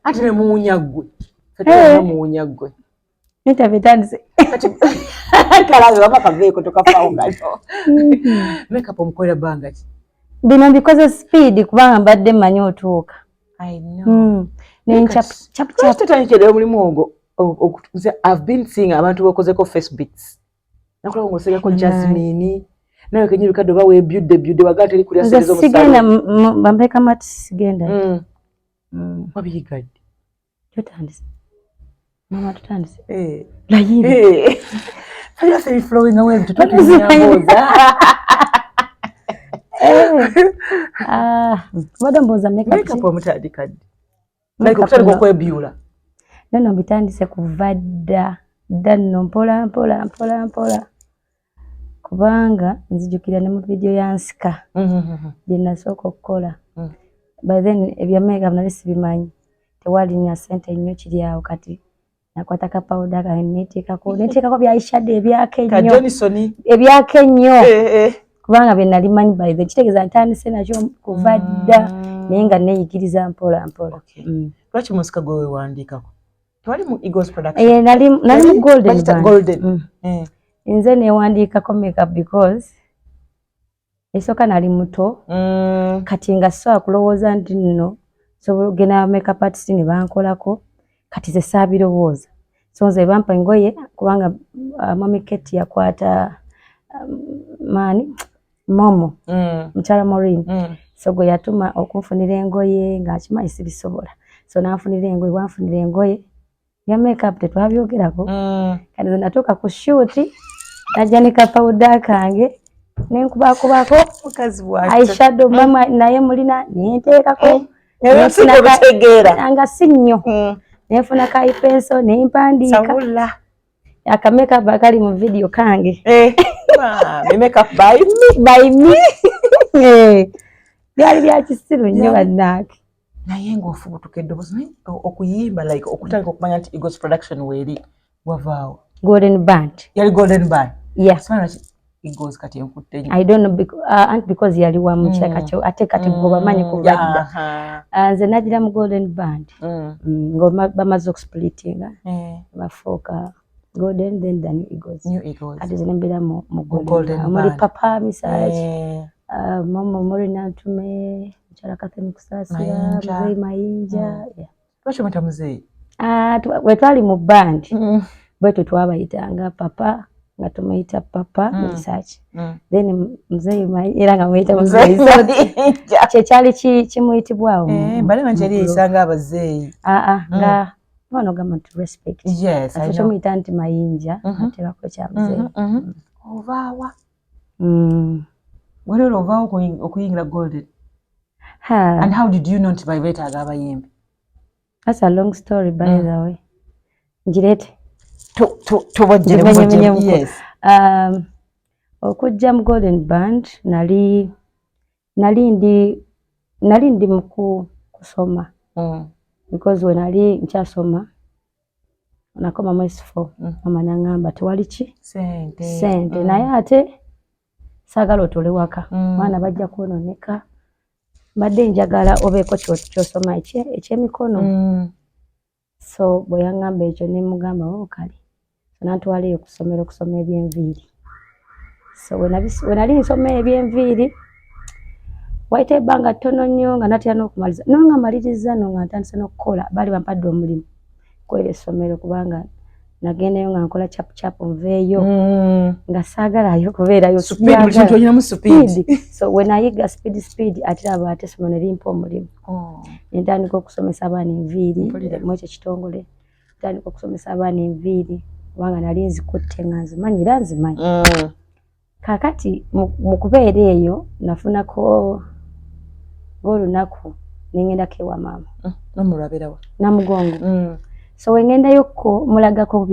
ate ne muunyaggwe fete muunyaggwe nita bitandise kalawe baba kaveeko tokafaawo ngalo makeup omukolera banga ki bino because speed kubanga mbadde manyi otuuka I know ne chap tutanyekere omulimu ogwo I've been seeing abantu bokozeko face beats nakola ngosegako Jasmine nawe kenyi bikado bawe byudde wagati eri kuli asezo musalo sigenda bambeka mat sigenda wabiyigadde tutandise mama tutandise layiri fanya say flowing away tutatunyamboza wada mboza makeup omutadikadde like okutali kokwebyula nano bitandise kuvadda danno mpola kubanga nzijukira ne mu video ya nsika je nasoko kola by then ebya makeup nali sibimanyi tewali nya sente nnyo kiri awo kati nakwata ka powder ka netika ko bya eyeshadow ebyake nnyo ka Johnson ebyake nnyo kubanga bye nali manyi by then kitegeza ntandise nakyo kuvadda nenga neyigiriza mpola lwaki musika gwe wandikako tewali mu Eagles production nali mu golden nze newandikako makeup because esoka nali muto kati nga so kulowooza nti nno so gena makeup artist ne bankolako kati ze sabirowooza so nze bampa engoye kubanga mami Keti yakwata mani momo mchala Maureen so go yatuma okunfunira engoye nga akimanyi sibisobola so nafunira engoye wanfunira engoye ya makeup tetwabyogerako kati ze natuuka ku shoot najanika powder kange nenkubako mukazi wake eyeshadow mama naye mulina nenteekako anga sinyo nefuna ka pencil nempandika sabula aka makeup akali mu video kange makeup by me byali bya kisiru nnyo bannake naye ng'ofubutuka eddoboozi okuyimba like okutandika okumanya nti Eagles production weeri wavaawo golden band yali golden band Eagles kati enkutte I don't know because yali wa mcheka cho ate kati goba manyi kubadda nze nagira mu golden band ngoma bamazo splittinga bafoka golden then the new Eagles ati zinembera mu golden muri papa misaji mama muri natume mchala katheni kusasira mzee mayinja lwaki mwita mzee wetwali mu band bwetu twabayitanga papa nga tumuita papa misachi then mzee era nga muita mzee kyali kimuyitibwawo bale manjeri isanga abazee nga bono gama to respect yes I know muita nti mayinja atera ko kya mzee ovaawa wale ovaawa okuyingira golden and how did you know nti bayita agabayimbi that's a long story by the way njirete yes okujja mu golden band nali ndi mu kusoma because when nali nkyasoma nakoma mwezi 4 mama nangamba tewali ki sente naye ate saagala otole waka mwana bajja kwononeka badde njagala obeeko kyosoma ekyemikono so bwe yangamba ekyo ne mugamba kale nantwaliyo kusoma ebyenviiri so wenali nsoma ebyenviiri waita ebbanga ttono nnyo nga natya n'okumaliza nonga maliriza nonga ntandise n'okukola baali bampadde omulimu kwera essomero kubanga nagendayo nga nkola chapu nveeyo nga saagalayo kubeerayo speed so wenayiga speed ate aba ate essomero ne limpa omulimu nentandika okusomesa abaana enviiri mu ekyo kitongole ntandika okusomesa abaana enviiri kubanga nali nzikutte nga nzimanyi era nzimanyi kakati mu kubeera eyo nafunako ng'olunaku nengendako ewa maama nomulwabirawa namugongo so wengendayokko mulagako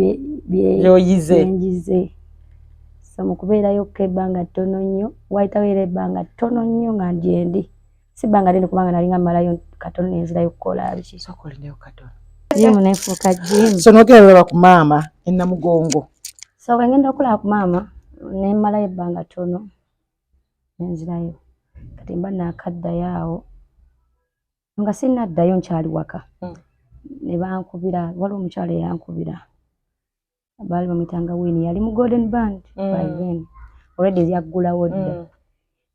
byenjize so mu kubeerayokko ebbanga ttono nnyo wayitawo era ebbanga ttono nnyo nga ndyendi si bbanga ddene kubanga nalinga malayo katono nenzirayo okukola biki sokolindeyo katono jimu nefuuka jimu so nogerera ku maama ennamugongo so wengenda okulaba ku maama nemmalayo ebbanga ttono nenzirayo kati mba nakaddayo awo nga sinnaddayo nkyali waka ne bankubira waliwo omukyala eyankubira baali bamuyitanga Winnie yali mu Golden Band by then already yaggulawo dda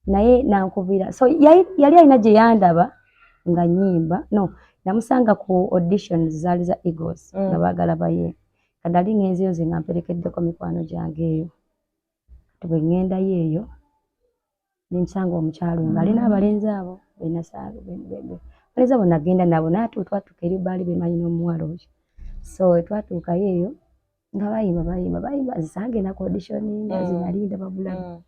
naye nankubira so yali alina gye yandaba nga nnyimba no namusanga ku auditions zaali za Eagles nga baagala baye kadali ngenzeyo nze nga mperekeddeko mikwano gyange eyo bwe ŋŋendayo eyo nensanga omukyalo ng'alina abalenzi abo balenzi abo nagenda nabo naye ate twatuuka eri baali bemanyi n'omuwala oyo so twatuukayo eyo nga bayimba zisagenda ku auditioninga zinalinda babulamu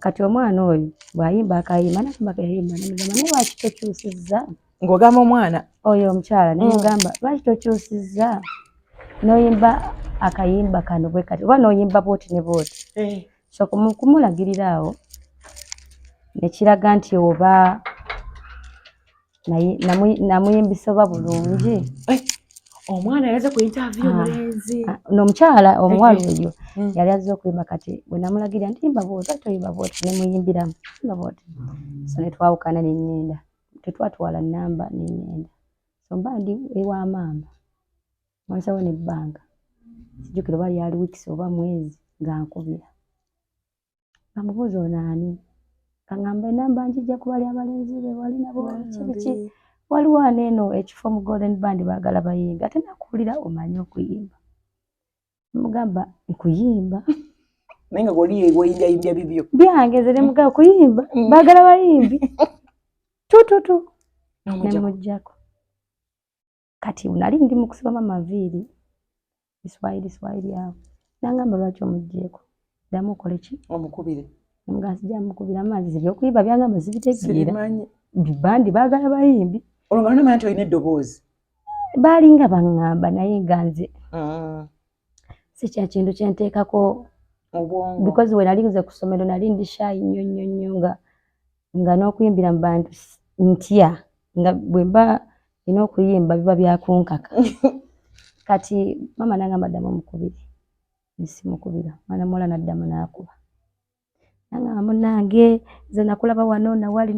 kati omwana oyo bw'ayimba akayimba nakimba kayimba nemugamba naye lwaki tokyusizza ng'ogamba omwana oyo omukyala nemugamba lwaki tokyusizza n'oyimba akayimba kano bwe kati oba n'oyimba bwoti ne bwoti so kumulagirira awo nekiraga nti oba namuyimbisa oba bulungi omwana yaze ku interview omulenzi n'omukyala omuwala oyo yali azze okuyimba kati bwe namulagirira nti yimba bwoti toyimba bwoti nemuyimbiramu yimba bwoti so netwawukana neŋŋenda tetwatwala nnamba neŋŋenda so mba ndi ewa maama mwansawo nebbanga sijjukira oba yali wiikisi oba mwezi nga nkubira bamubuuza ono ani kaŋŋamba enamba njijja ku bali abalenzi be wali nabo kibiki waliwo aneeno ekifo mu Golden Band baagala bayimbi ate nakuwulira omanyi okuyimba mugamba nkuyimba naye nga goli weyimbyayimbya bibyo byange ze nemugamba kuyimba baagala bayimbi tututu nemuggyako kati nali ndi mu kusibamu amaviiri Swahili awo nangamba lwaki omuggyeko ddamu okole ki omukubire nemugamba sijja mukubira amazzi ebyokuyimba byangamba zibitegeera bandi baagala bayimbi olwo nga nomanyi nti olina eddoboozi baalinga baŋŋamba naye nga nze si kya kintu kyenteekako obwongo because we nali nze ku ssomero nali ndi shy nnyo nga n'okuyimbira mu bantu ntya nga bwe mba nina okuyimba biba byakunkaka kati maama nangamba ddamu omukubire nesimukubira mwana muwala naddamu n'akuba nangamba munnange nze nakulaba wano nawali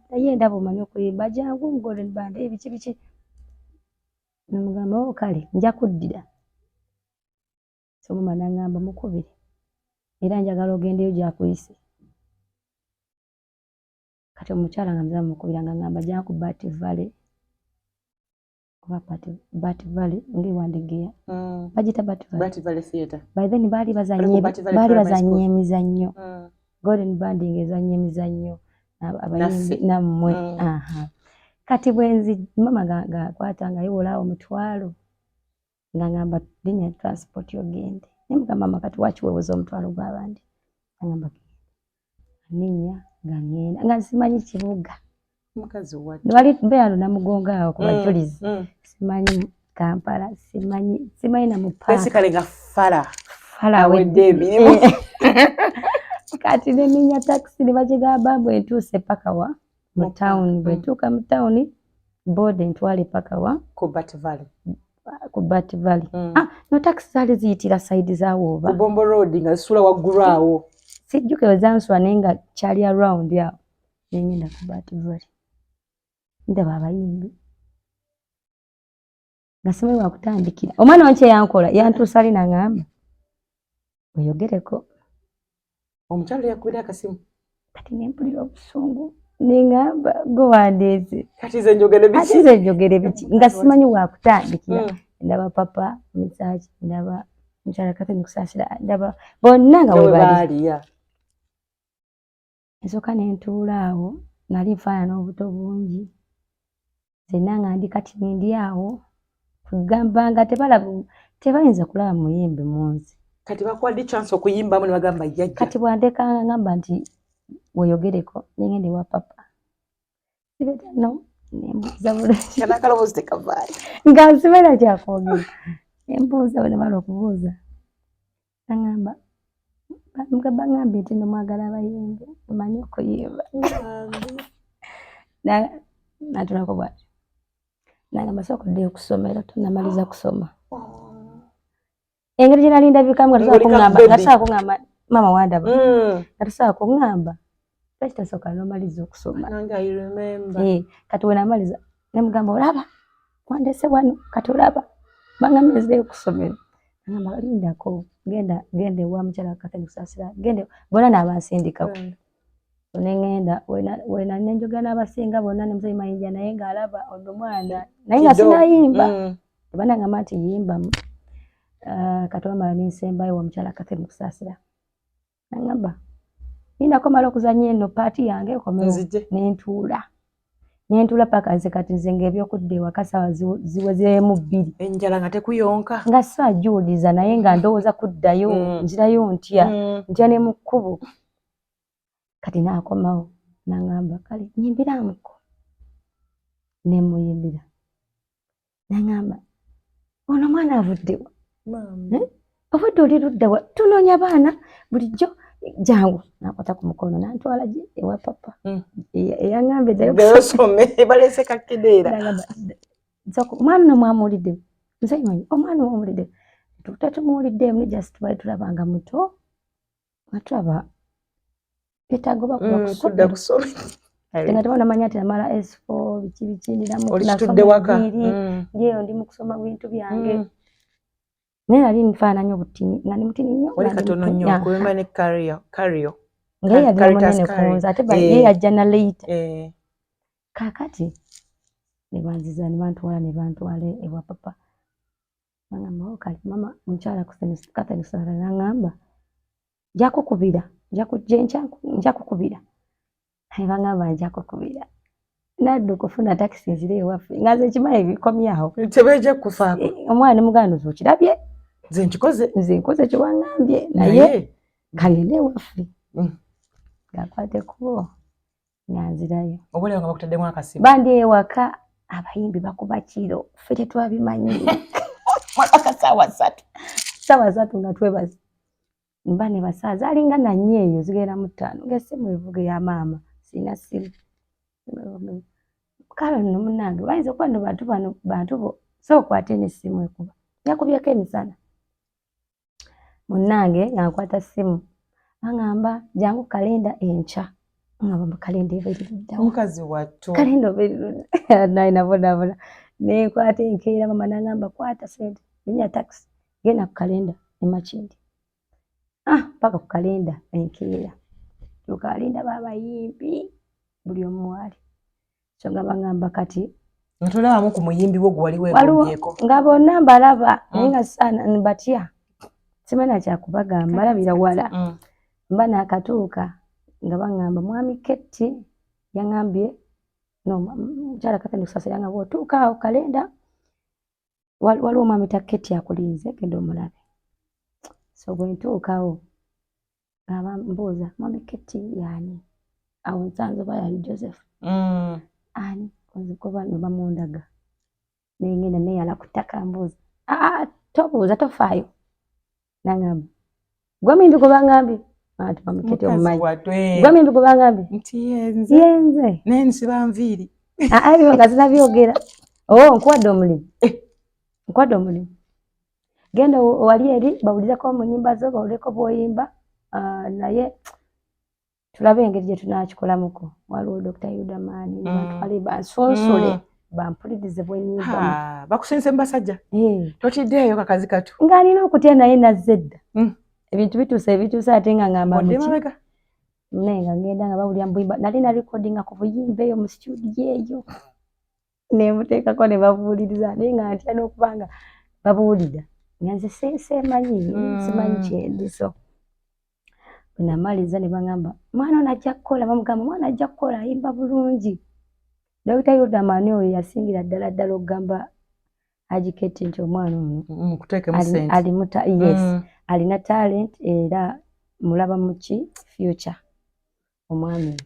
naye ndaba omanyi okuyimba jangu mu Golden Band biki namugamba kale nja kuddira so maama nangamba mukubire era njagala ogendeyo gyakuyise kati omukyala nga nzaba mukubira nga ngamba jangu Bat Valley oba Bat Valley ng'ewandegeya bagita Bat Valley Theatre by then baali bazannya emizannyo Golden Band ng'ezannya emizannyo abayimbi nammwe kati bwenzi mama gakwata nga yewolaawo omutwalo nga ngamba linnya transport yogende nemugamba mama kati waki weewoza omutwalo gw'abandi angamba ninnya nga ngenda nga simanyi kibuga mukazi wadde wali mbeera namugonga awo ku bajulizi simanyi Kampala simanyi na mupaaka basically nga fala awedde emirimu kati neninya taxi ne bagigamba bwe ntuuse paka wa mu town bwe ntuuka mu town boda entwale paka wa ku Bat Valley no taxi zaali ziyitira saidi zaawo oba ku Bombo Road nga zisula waggulu awo sijjukira zansula naye nga kyali around awo nengenda ku Bat Valley ndaba abayimbi nga simanyi wakutandikira omwana wange yankola yantuusa ali naŋŋamba oyogereko omukyalo yakubira akasimu kati nempulira obusungu neŋŋamba gwe wandeeze kati ze njogere biki nga simanyi wakutandikira ndaba papa misaaki ndaba mukyala kati nikusaasira ndaba bonna nga we bali ensooka nentuula awo nali nfaanana obuto bungi zenna nga ndi kati ndi awo kugamba nga tebayinza kulaba muyimbi munsi kati bakuwadde chance okuyimbamu ne bagamba yajja kati bwandekanga ngamba nti weyogereko nengende wa papa sibetano nembuuza bulungi kanakaloboozi tekavaayo nga nsibeera kyakwogera nembuuza bwe namala okubuuza nangamba bagambye nti nomwagala abayimbi omanyi okuyimba natunako bwati nangamba sooka oddeyo ku ssomero tonamaliza kusoma engeri gye nali ndabikamu nga tusobola kuŋŋamba maama wandaba nga tusobola kuŋŋamba lwaki tasooka n'omaliza okusoma kati we namaliza nemugamba olaba Kwandese wano katolaba bangameze okusomera ngamba lindako gende wa mchala Katani kusasira gende bona n'abasindikako onengenda wena nenjogana abasinga bonna ne muzai mayinja naye ng'alaba ono mwana naye nga sinayimba bana ngamba nti yimba katwamala ninsembayo wa mchala Katani kusasira ngamba ninako mala okuzanya eno paati yange komewo nentuula paka nze kati nze ng'ebyokudda ewaka sawa ziwezeemu 2 enjala nga tekuyonka nga saajuuliza naye nga ndowooza kuddayo nzirayo ntya ne mu kkubo kati naakomawo nangamba kale nyimbiramuko ne muyimbira nangamba ono mwana avuddewa ovudde oli luddawa tunoonya baana bulijjo jangu nakwata ku mukono nantwala ewa papa eyaŋŋambye dayosome balese kakedeera omwana nomwamuwulidde nzemanyi omwana omwamulidde tutumuwulidde muli just twali tulabanga muto atulaba petaago bakuba kusome nga tebonamanya nti namala S4 biki olitudde waka njeyo ndi mu kusoma bintu byange naye nali nfaananya obutini nga ndi mutini nnyo wali katono nnyo okulema ne kariyo ngaye yadde munene kunza ate ye yajja na later kakati ne banziza ne bantwala ewa papa nangamba okali mama omukyala Katani kusasira nangamba njakukubira njakukubira naye bangamba njakukubira nadda okufuna takisi nzire ewaffe nga nze kimanyi ebikomyawo tebeja kufaako omwana muganda ozokirabye nze nkoze kyewaŋŋambye naye kagende ewaffe gakwate kubo nga nzirayo obuleo nga bakutaddemu akasimu bandi ewaka abayimbi bakuba kiro ffe tetwabimanyi mwaka saawa 3 nga twebaza mba ne basaaza alinga nanye eyo zigenda mu 5 ng'essimu evuga ya maama sina simu kale nno munnange bayinza okuba no bantu bo so okwate n'essimu ekuba yakubyeko emisana munnange nga nkwata ssimu aŋŋamba jangu kalenda enkya ngamba kalenda eba eriruddawa omukazi wattu kalenda oba erirudda naye nabonabona nenkwata enkeera mama naŋŋamba kwata sente linya takisi genda ku kalenda emakindi paka ku kalenda enkeera tukalinda babayimbi buli omu waali so nga baŋŋamba kati ntolabamu ku muyimbi wo gwe wali weegombyeko nga bonna mbalaba naye nga saana mbatya simanya kyakubagamba mbalabira wala mba naakatuuka nga baŋŋamba mwami Ketti yaŋŋambye mukyala Katani kusasira nga bw'otuuka awo kalenda waliwo omwami ta Ketti akulinze genda omulabe so bwe ntuukawo mbuuza mwami Ketti yaani awo nsanze oba yali Joseph ani kuba no bamundaga nengenda neyala ku ttaka mbuuza tobuuza tofaayo nangamba gwe mimbi gwe baŋŋambye ati mwami Ketti omumanyi gwe mimbi gwe baŋŋambye nti yenze naye nsiba nviiri ebyo nga zinabyogera nkuwadde omulimu genda wali eri bawulireko mu nnyimba zo bawulireko bw'oyimba naye tulabe engeri gye tunaakikolamuko waliwo Dr. Yudamani batwale bansunsule bampulirize bwennyimba bakusense mu basajja totiddeeyo kakazi katu ng'alina okutya naye nazze dda ebintu bituusa ate nga ngamba muki naye nga ngenda nga bawulira mbuyimba nali na recordinga ku buyimba eyo mu studio eyo nemuteekako ne babuwuliriza naye nga ntya n'okubanga babuwulira nga nze seemanyi simanyi kyendiso bwe namaliza ne baŋŋamba mwana ono ajja kukola bamugamba mwana ajja kukola ayimba bulungi Dr. Yudamani oyo yasingira ddala okugamba Ketti nti omwana ono alina talent era mulaba muki future omwami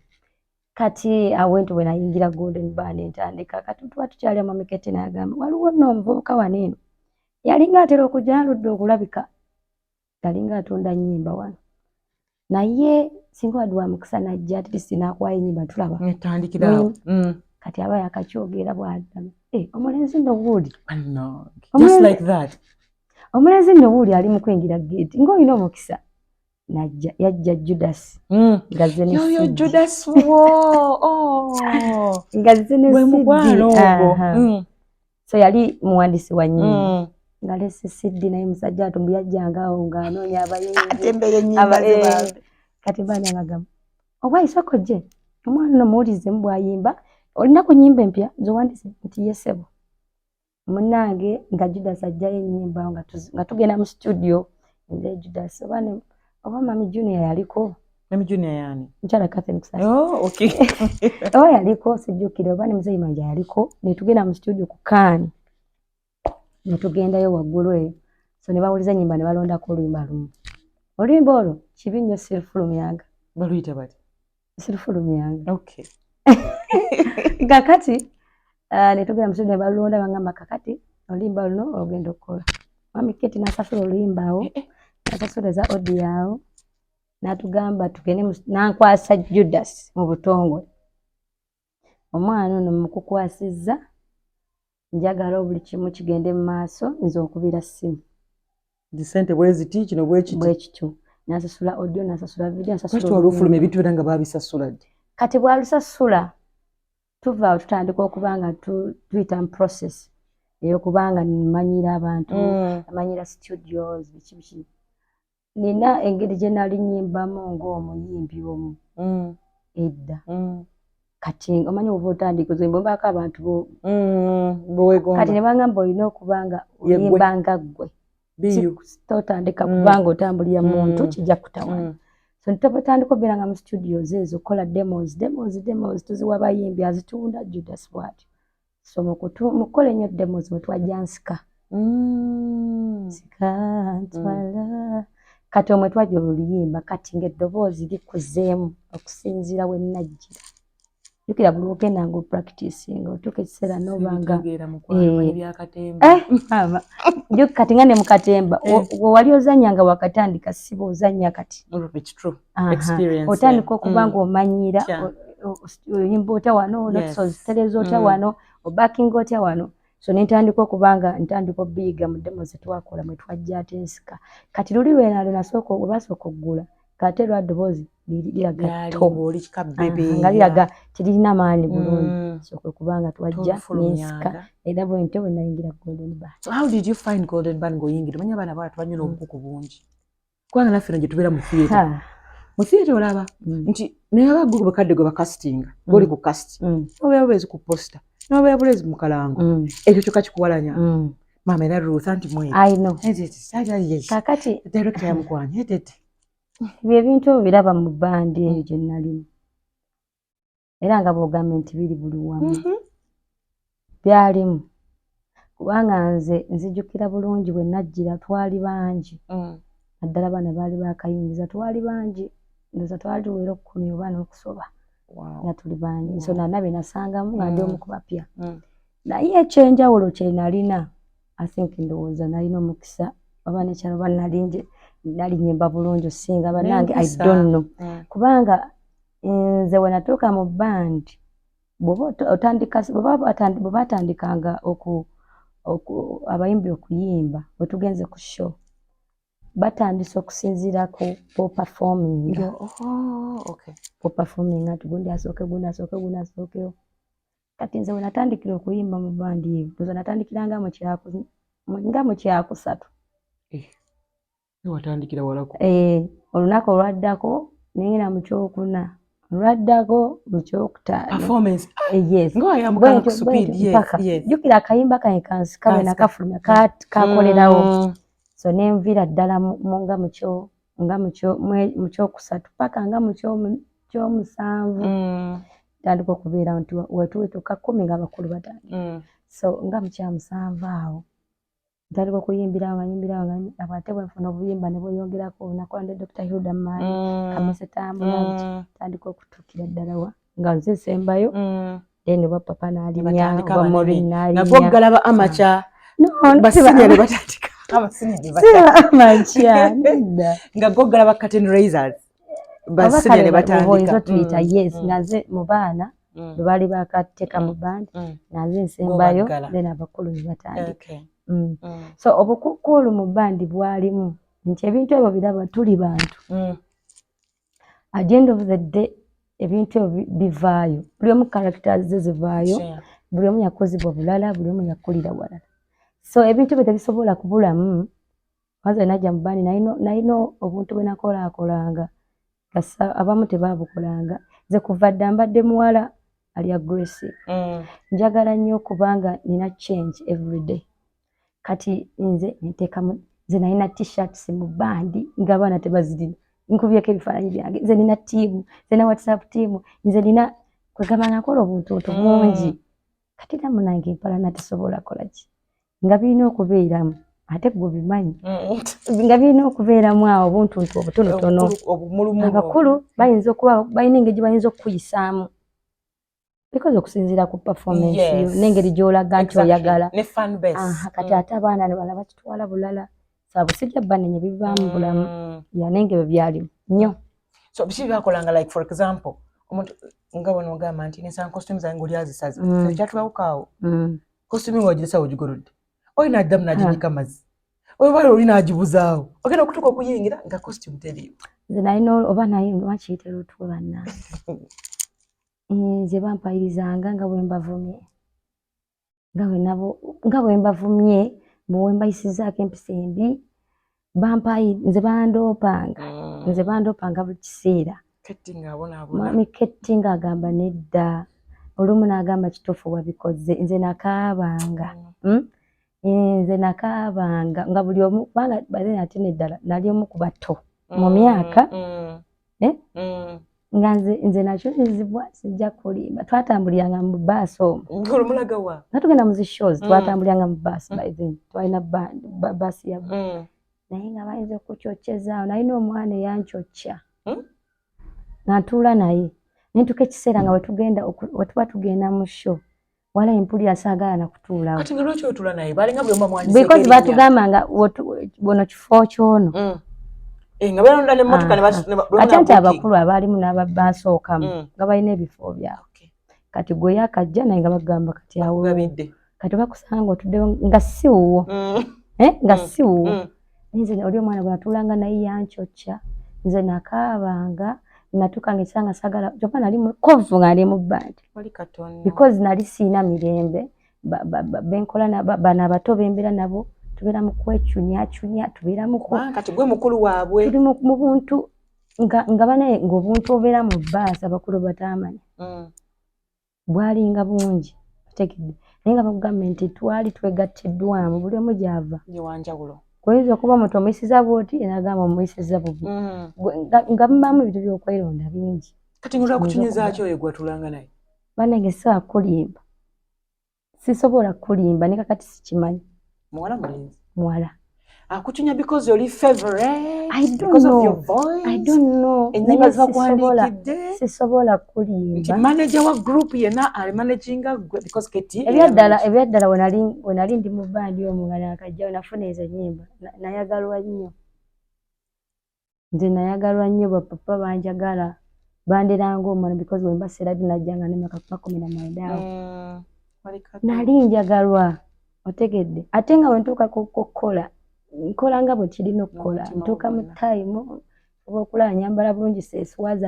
kati awentu bwe nayingira Golden Band entandika kati tuba tukyali mwami Ketti n'agamba waliwo nno omuvubuka wano eno yalinga atera okujja aludde okulabika yalinga atunda nnyimba wano naye singa wadde wa mukisa najja at least n'akuwayo ennyimba tulaba netandikirawo kati aba yakakyogera bw'addamu omulenzi nno wuuli omulenzi nno wuuli ali mu kwingira geeti ng'olina omukisa najja yajja Judas ngazze ne yoyo Judas ngazze ne gwe mukwano ogwo so yali muwandiisi wa nnyimba nga lesisidi naye musajja atumbu yajjangawo ng'anoonya abayimbi kati baani abagamba oba isoko gye omwana ono muwulizemu bw'ayimba olina ku nnyimba empya z'owandiise nti yesebo munnange nga Judas ajjayo ennyimba nga tugenda mu studio nze Judas oba mami Junior yaliko mami Junior yani mukyala Catherine Kusasi okay oba yaliko sijjukire oba ne muzeyi Manja yaliko ne tugenda mu studio ku Kaani ne tugendayo waggulu eyo so ne bawuliza ennyimba ne balondako oluyimba lumu oluyimba olwo kibi nnyo sirifulumyanga baluyita bati sirifulumyanga okay kakati ne tugenda mu studio ne balonda bangamba kakati oluyimba luno ogenda okukola mami Keti n'asasula oluyimba awo n'asasula eza audio awo n'atugamba tugende n'ankwasa Judas mu butongole omwana ono mukukwasizza njagala buli kimu kigende mu maaso nze okubira ssimu disente bweziti kino bwekityo n'asasula audio n'asasula video n'asasula olufuluma ebintu era nga babisasula ddi kati bw'alusasula tuva tutandika okuba nga tuyita mu process ey'okubanga nimanyira abantu amanyira studios biki nina engeri gye nali nnyimbamu ng'omuyimbi omu edda kati omanyi oba otandika ozimbaako abantu kati ne bangamba olina okuba nga oyimba nga ggwe totandika kubanga otambulira muntu kijja kutawana so nitotandika obeera nga mu studios ezo kola demos tuziwa bayimbi azitunda Judas bw'atyo so mukola ennyo demos mwe twajja nsika sikantwala kati omwe twajja oluyimba kati ng'eddoboozi likuzeemu okusinziira we najjira jukira buli ogenda nga opracticing otuuka ekiseera n'obanga kati nga ne mu katemba wali ozannyanga wakatandika siba ozannya kati otandika okuba nga omanyira oyimba otya wano ozitereza otya wano obakinga otya wano so nentandika okuba nga ntandika obiyiga mu demo ze twakola mwe twajja ate nsika kati luli lwenalo nasooka obasooka oggula kate lwa ddoboozi liraga nga liraga teririna maanyi bulungi sooka okubanga twajja nensika era bwe ntyo bwe nayingira Golden Band. So how did you find Golden Band ng'oyingira omanya abaana bwatu banywa n'obukuku bungi kubanga naffe no gye tubeera mu theatre mu theatre olaba nti naye abaggu bakadde gwe bakasitinga ng'oli ku kasiti obeera buleezi ku posta n'obeera buleezi mu kalango ekyo kyokka kikuwalanya maama era Ruth anti mweri kakati director yamukwanya bye bintu obiraba mu bandi eyo gye nalimu era nga bw'ogambye nti biri buli wamu byalimu kubanga nze nzijukira bulungi bwe najjira twali bangi naddala baana baali bakayingiza twali bangi ndoza twali tuwera 10 oba n'okusoba nga tuli bangi so nana be nasangamu nga ndi omu ku bapya naye ekyenjawulo kye nalina I think ndowooza nalina omukisa oba nekyalo oba nali nnyimba bulungi osinga bannange I don't know kubanga nze we natuuka mu bandi bwe batandikanga abayimbi okuyimba bwe tugenze ku show batandise okusinziira ku performinga nti gundi asookeyo kati nze we natandikira okuyimba mu bandi eyo ndoza natandikira nga mu kyakusatu watandikira walako olunaku olwaddako nengera mu kyokuna olwaddako mu kyokutaano jjukira akayimba kanye kansika bwe nakafulumya kakolerawo so nenvira ddala nga mu kyokusatu paka nga mu kyomusanvu tandika okubeera nti wetuwetuka 10 nga abakulu batandika so nga mu kyamusanvu awo ntandika okuyimbirawo nga ate bwenfuna obuyimba ne bweyongerako nakola ne Dr. Hilda Mali Kamese Tambula tandika okutuukira ddala wa nga nze nsembayo then bwa papa n'alinnya bwa Maureen n'alinnya nabwo galaba amacha basinya ne batandika amacha nga go galaba curtain raisers basinya ne batandika tuyita yes nga nze mu baana bwe baali bakateeka mu bandi nanze nsembayo then abakulu ne batandika so obukukkulu mu bandi bwalimu nti ebintu ebyo biraba tuli bantu at the end of the day ebintu ebyo bivaayo buli omu characters ze zivaayo buli omu yakozebwa bulala buli omu yakulira walala so ebintu bye tebisobola kubulamu kwanza najja mu bandi nalina obuntu bwe nakolakolanga abamu tebabukolanga nze kuva dda mbadde muwala ali aggressive njagala nnyo kubanga nina change everyday kati nze nalina t-shirts mu bandi ng'abaana tebazirina nkubyeko ebifaananyi byange nze nina tiimu nze na whatsapp tiimu nze nina kwegamba nakola obuntu bungi kati namu nange empala natesobola kolaki nga birina okubeeramu ate gwe bimanyi nga birina okubeeramu awo obuntuntu obutonotono abakulu bayinza okuba balina engeri bayinza okukuyisaamu because okusinziira ku performance yo n'engeri gy'olaga nti oyagala kati ate abaana ne balaba kitwala bulala saabusijja banenye bivaamu bulamu yanenge bwe byalimu nnyo so biki byakolanga like for example omuntu nga bano ogamba nti nesanga costume zange oli azisaze kyatulawukaawo costume ng'ogiresa ogigorodde oli najjamu naginyika mazzi oba oli nagibuzaawo ogenda okutuuka okuyingira nga costume teriiwo nze nalina oba naye wakiyitera otwe bannange nze bampayirizanga nga bwe mbavumye nga bwe mbavumye bwe mbayisizaako empisa embi nze bandoopanga buli kiseera mwami Ketti ng'agamba nedda olumu n'agamba kituufu wabikoze nze nakaabanga nga buli omu kubanga baze ate neddala nali omu ku bato mu myaka nga nze nakyuzibwa sijja kulimba twatambuliranga mu bbaasi omwo natugenda mu zi shows twatambuliranga mu bbaasi by then twalina bbaasi ya naye nga bayinza okukyokyezaao nalina omwana eyankyokya nga ntuula naye nentuka ekiseera nga wetuba tugenda mu show wala empulira saagala nakutuulawo kati nga lwaki otula naye balinga buli omu mwanjisa because batugambanga bono kifo kyono nga balonda n'emmotoka ate nti abakulu abaalimu n'abasookamu nga balina ebifo byabwe kati gwe yakajja naye nga bagamba kati awo kati bakusanga ng'otuddewo nga si wuwo nga si wuwo nze oli omwana gwe natuulanga naye yankyokya nze nakaabanga natuuka nga esanga sagala kyokka nali mukovu nga ali mu bbandi because nali siina mirembe benkola bano abato bembeera nabo tubeera mu kwecunyaacunya tubeera kati gwe mukulu waabwe tuli mu buntu nga banaye ng'obuntu obeera mu bbaasi abakulu bataamanya bwalinga bungi tegedde naye nga bakugamba nti twali twegattiddwamu buli omu gy'ava yewanjawulo kuyinza okuba omuntu omuyisiza bwoti enagamba omuyisiza bubi nga mubaamu ebintu by'okweronda bingi kati ng'olwakukinyiza ki oyo gwatulanga naye bannange sisobola kulimba sisobola kulimba ne kakati sikimanyi muwala mulenzi muwala akukinya because oli favorite of your voice I don't know ennyimba zibakuwandiikidde sisobola kulimba nti manager wa group yenna ali managinga because Ketti ebyaddala we nali ndi mu bandi omwo nga nakajjawo nafuna ezo ennyimba nayagalwa nnyo nze nayagalwa nnyo bapapa banjagala banderanga omwana because we mbaseera dinajjanga nemyaka 19 nali njagalwa otegedde ate nga wentuuka kukola nkola nga bwe kirina okukola ntuuka mu time oba okulaba nyambala bulungi seeswaza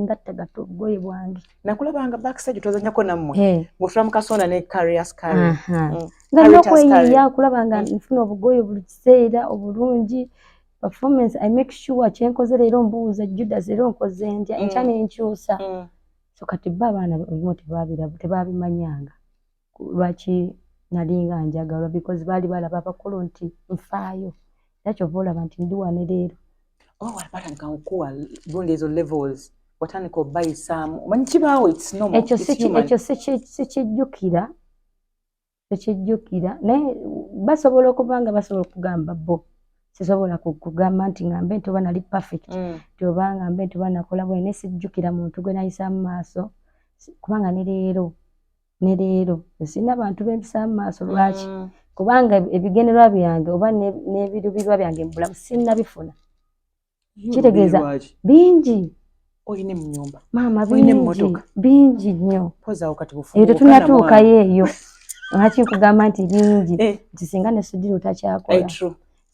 ngatta gatta obugoye bwange nakulabanga backstage twazanyako nammwe ng'otula mu kasonda ne Carious Carry nga nokweyiiya kulabanga nfuna obugoye buli kiseera obulungi performance I make sure kyenkoze leero mbuuza Judas leero nkoze ntya enkya nenkyusa so kati bo abaana bimu tebabimanyanga lwaki nali nga njagalwa because baali balaba abakulu nti nfaayo era kyova olaba nti ndi wane leero watandika okuwa gundi ezo levels watandika obayisaamu omanyi kibaawo ekyo sikijjukira naye basobola okuba nga basobola okugamba bo sisobola kugamba nti ngambe nti oba nali perfect nti oba ngambe nti oba nakola bwe naye sijjukira muntu gwe nayisa mu maaso kubanga ne leero sirina bantu bempisa mu maaso lwaki kubanga ebigendererwa byange oba n'ebiruubirirwa byange mu bulamu sinnabifuna kitegeeza bingi oyine mu nyumba maama oyine emmotoka bingi nnyo pozaawo kati eyo tetunatuukayo eyo lwaki nkugamba nti bingi nti singa ne sudira otakyakola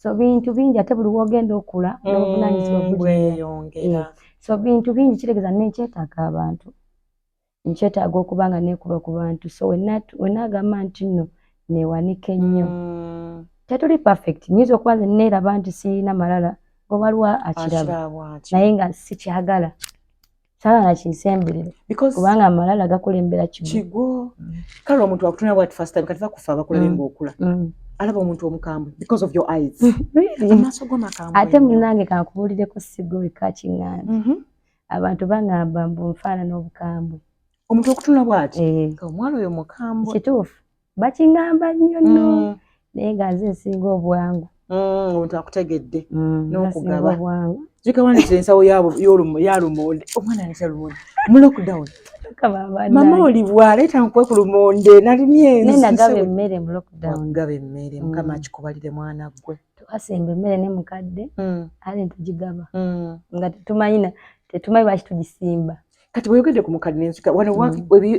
so bintu bingi ate buli wogenda okula n'obuvunanyizibwa bweyongera so bintu bingi kitegeeza nenkyetaaga abantu nkyetaaga okubanga neekuba ku bantu so wenagamba nti nno neewanika ennyo tetuli perfect nyinza okuba nze neeraba nti sirina malala waliwo akiraba naye nga sikyagala saala nakinsemberera kubanga amalala gakulembera kigo kale omuntu akutunira bwati first time kati bakufa abakulaba ng'okula alaba omuntu omukambwe because of your eyes amaaso g'omakambwe ate munange kankubuulireko sigo wekakiŋŋambye abantu baŋŋamba mbu nfaanana obukambwe omuntu okutunula bwati omwana oyo mukambwe kituufu bakiŋŋamba nnyo nno naye nga nze nsinga obwangu omuntu akutegedde n'okugaba zikawandikira ensawo yalumonde omwana anisa lumonde mu lockdown mama oli bw'aleeta nkwe ku lumonde nalimye nagaba emmere mu lockdown gaba emmere mukama akikubalire mwana gwe tukasemba emmere ne mukadde ale ntugigaba nga tetumanyi lwaki tugisimba kati bweyogedde ku mukadde n'ensika wano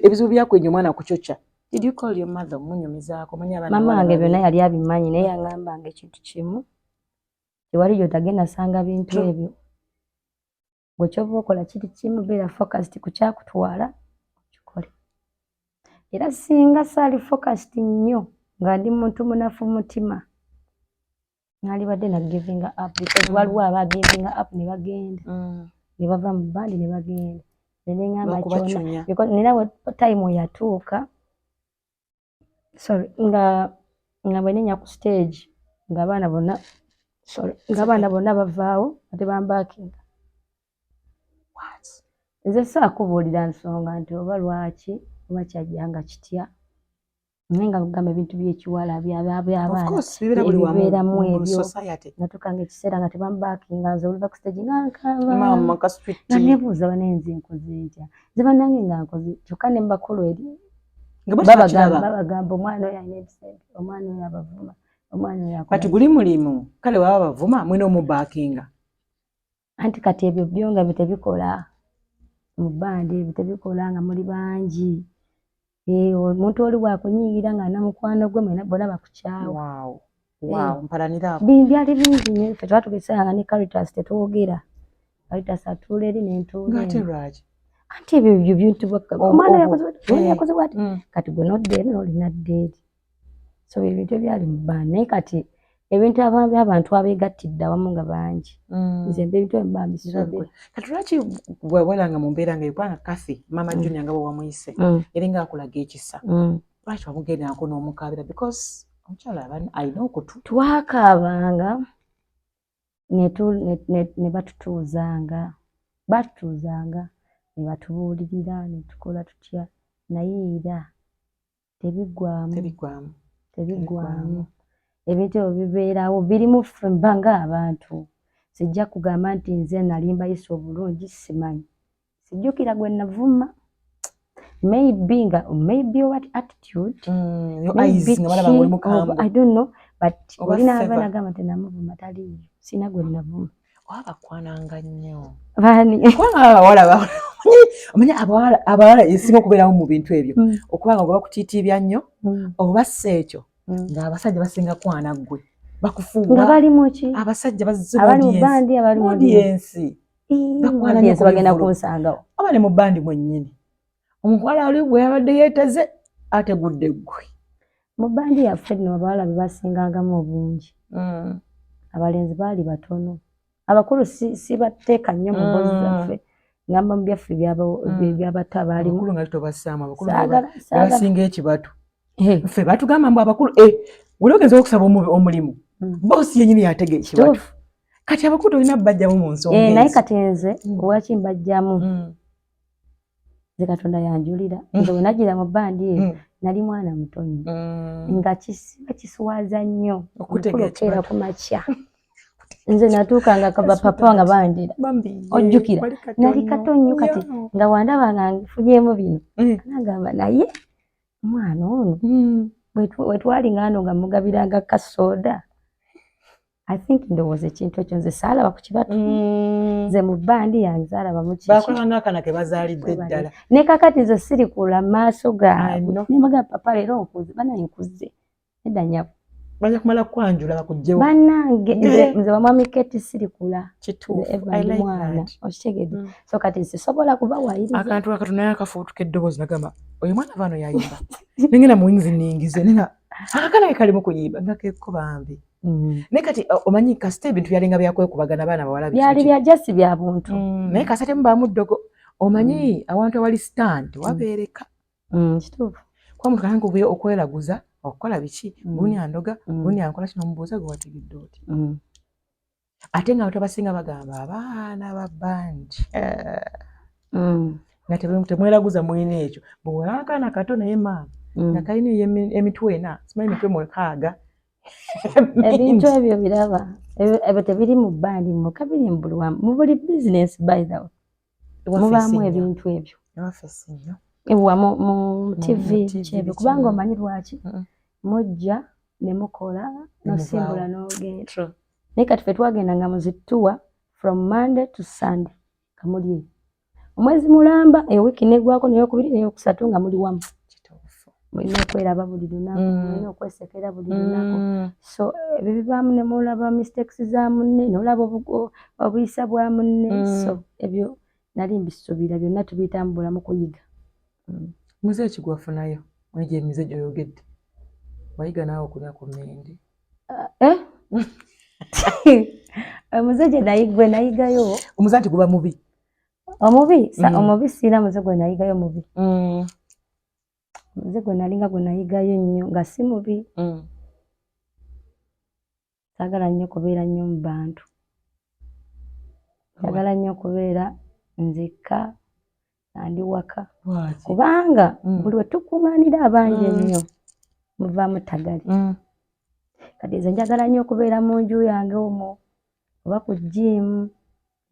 ebizibu byakwenye omwana kucocca did you call your mother munyumizaako mama wange byonna yali abimanyi naye yaŋŋambanga ekintu kimu tewali gy'otagenda sanga bintu ebyo gwe kyova okola kiri kimu beera focused ku kyakutwala okikole era singa saali focused nnyo nga ndi muntu munafu mutima naalibadde na givinga up because waliwo abagivinga up ne bagenda ne bava mu bandi ne bagenda neneŋŋamba kyonna because nina time yatuuka nga bwenenya ku stage ng'abaana bonna bavaawo ate bambakinga nze saakubuulira nsonga nti oba lwaki oba kyajjanga kitya naye nga kugamba ebintu by'ekiwala by'abaana ebibeeramu ebyo natukanga ekiseera nga tebambakinga nze oliva ku stage nga nkaba nga nebuuza banenze nkoze ntya nze bannange nga nkoze kyokka ne mbakulu eri babagamba omwana oyo alina ebisente omwana oyo abavuma omwana oyo kati guli mulimu kale waba bavuma mwena omubaakinga anti kati ebyo byo nga bitebikola mu bbandi ebyo tebikola nga muli bangi omuntu oli bwakunyingira nga namukwano gwe mwena bona bakukyawa mpalaniraako byali bingi nnyo ffe tuba tugesanga ne Caritas tetwogera Caritas atuula eri n'entuula lwaki anti ebyo bintu omwana yakoze bwati kati gwe nodda eri n'olina dda eri so ebintu ebyali mu bbandi naye kati ebintu abantu abeegattidde awamu nga bangi nze ebintu ebimba mbisobera kati lwaki bwewalanga mu mbeera nga ekubanga Kathy mama Junior nga bwe wamuyise eri nga akulaga ekisa lwaki wamugenderako n'omukaabira because omukyala alina okutu twakaabanga ne batutuuzanga ne batubuulirira ne tukola tutya naye era tebigwamu ebintu ebyo bibeerawo birimu ffe mba ng'abantu sijja kugamba nti nze nali mbayisa obulungi simanyi sijjukira gwe navuma maybe what attitude I don't know but olina abanagamba nti namuvuma taliiyo sina gwe navuma abakwananga nnyo baani kubanga abawala esinga okubeerawo mu bintu ebyo okubanga gwe bakutiitiibya nnyo obassa ekyo ng'abasajja basinga kwana ggwe bakufuuwa nga balimu ki abasajja abali mu bbandi abali mu audience bagenda kunsangawo abali mu bbandi mwennyini omukwala oli bwe yabadde yeeteze ategudde ggwe mu bbandi yaffe nno abawala be basingangamu obungi abalenzi baali batono abakulu sibateeka nnyo mu mboozi zaffe ngamba mu byaffe by'abato abaalimu abakulu nga tobassamu abakulu basinga ekibatu ffe batugamba mbu abakulu wali ogenza okusaba omulimu boosi yennyini yatega ekibatu kati abakulu tolina bajjamu mu nsonga naye kati nze lwaki mbajjamu nze Katonda yanjulira nze bwe nagira mu bbandi eyo nali mwana muto nnyo nga kiswaza nnyo okukeera ku makya nze natuukanga bapapa nga bandira ojjukira nali kato nnyo kati nga wandaba nga nfunyemu bino nagamba naye omwana ono wetwalinga ano nga mugabiranga kasooda I think ndowooza ekintu ekyo nze saalaba ku kibatu nze mu bbandi yange saalaba mu kiki bakolanga akana ke bazaalidde ddala ne kakati nze sirikula maaso gaabwe nembaga papa leero nkuze banaye nkuze nedda nyabo bajja kumala kwanjula bakujjewo bannange nze bamwami Keti sirikula kituufu I like that okitegedde so kati sisobola kubawayiriza akantu akatonayo akafuutuka eddoboozi nagamba oyo mwana baano yayimba nengena muwinzi ningize nenga akakala kalimu kuyimba nga keko bambi naye kati omanyi kasita ebintu byalinga byakwekubagana baana bawala byali bya jasi bya buntu naye kasate mubaamu ddogo omanyi awantu awali stand wabeereka kituufu kwa muntu kananga obuye okweraguza okukola biki gundi andoga gundi ankola kino omubuuza gwe wategedde oti ate nga abantu abasinga bagamba abaana ba bandi nga temweraguza mulina ekyo bwewakaana kato naye maama nga kalina emitwe ena simanyi emitwe mukaaga ebintu ebyo biraba ebyo tebiri mu bandi muka biri mu buli business by the way mubaamu ebintu ebyo ewa mu TV kyebyo kubanga omanyi lwaki mujja ne mukola nosimbula n'ogenda naye kati ffe twagenda nga muzittuwa from Monday to Sunday kamuli omwezi mulamba ewiiki negwako neyokubiri neyokusatu nga muli wamu mulina okweraba buli lunaku mulina okwesekera buli lunaku so ebyo bibaamu ne mulaba mistakes za munne nolaba obuyisa bwa munne so ebyo nali mbisuubira byonna tubitambulamu kuyiga muze ekigwafunayo mwegyo emize gyoyogedde wayiga naawe okunya ku mmende omuze gwe nayigayo omuze nti guba mubi omubi siira muze gwe nayigayo mubi muze gwe nalinga gwe nayigayo nnyo nga si mubi saagala nnyo kubeera nnyo mu bantu saagala nnyo kubeera nzekka andi waka kubanga buli we tukuŋŋaanira abangi ennyo muvaamu tagali kati nze njagala nnyo okubeera mu nju yange omwo oba ku jimu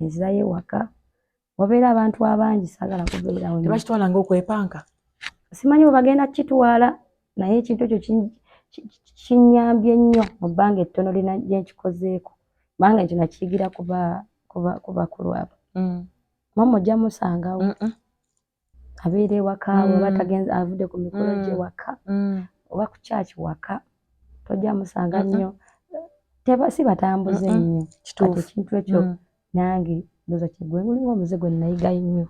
nzirayo ewaka wabeera abantu abangi saagala kubeerawo tebakitwala ngaokwepanka simanyi bwe bagenda kukitwala naye ekintu ekyo kinnyambye nnyo mu bbanga ettono lyenkikozeeko kubanga ekyo nakiyigira ku bakulu abo mama ojja musangawo abeera ewaka oba tagenze avudde ku mikolo gye waka oba ku kyaki waka tojja musanga nnyo si batambuze nnyo kati ekintu ekyo nange ndoza kigwe guliwo omuze gwe nayigayo nnyo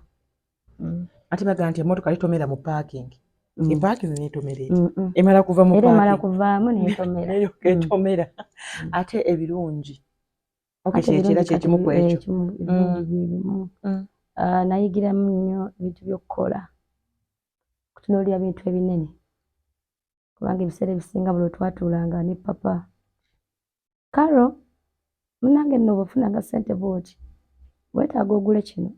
ate bagaa nti emmotoka litomera mu parking eparking netomera emala kuva mu era emala kuvaamu netomera ate ebirungi kyekira kyekimu ku ekyo nayigiramu nnyo ebintu by'okukola kutunuulira bintu ebinene kubanga ebiseera ebisinga buli twatuulanga ne papa karo munange nno obufunanga ssente bwoti weetaaga ogule kino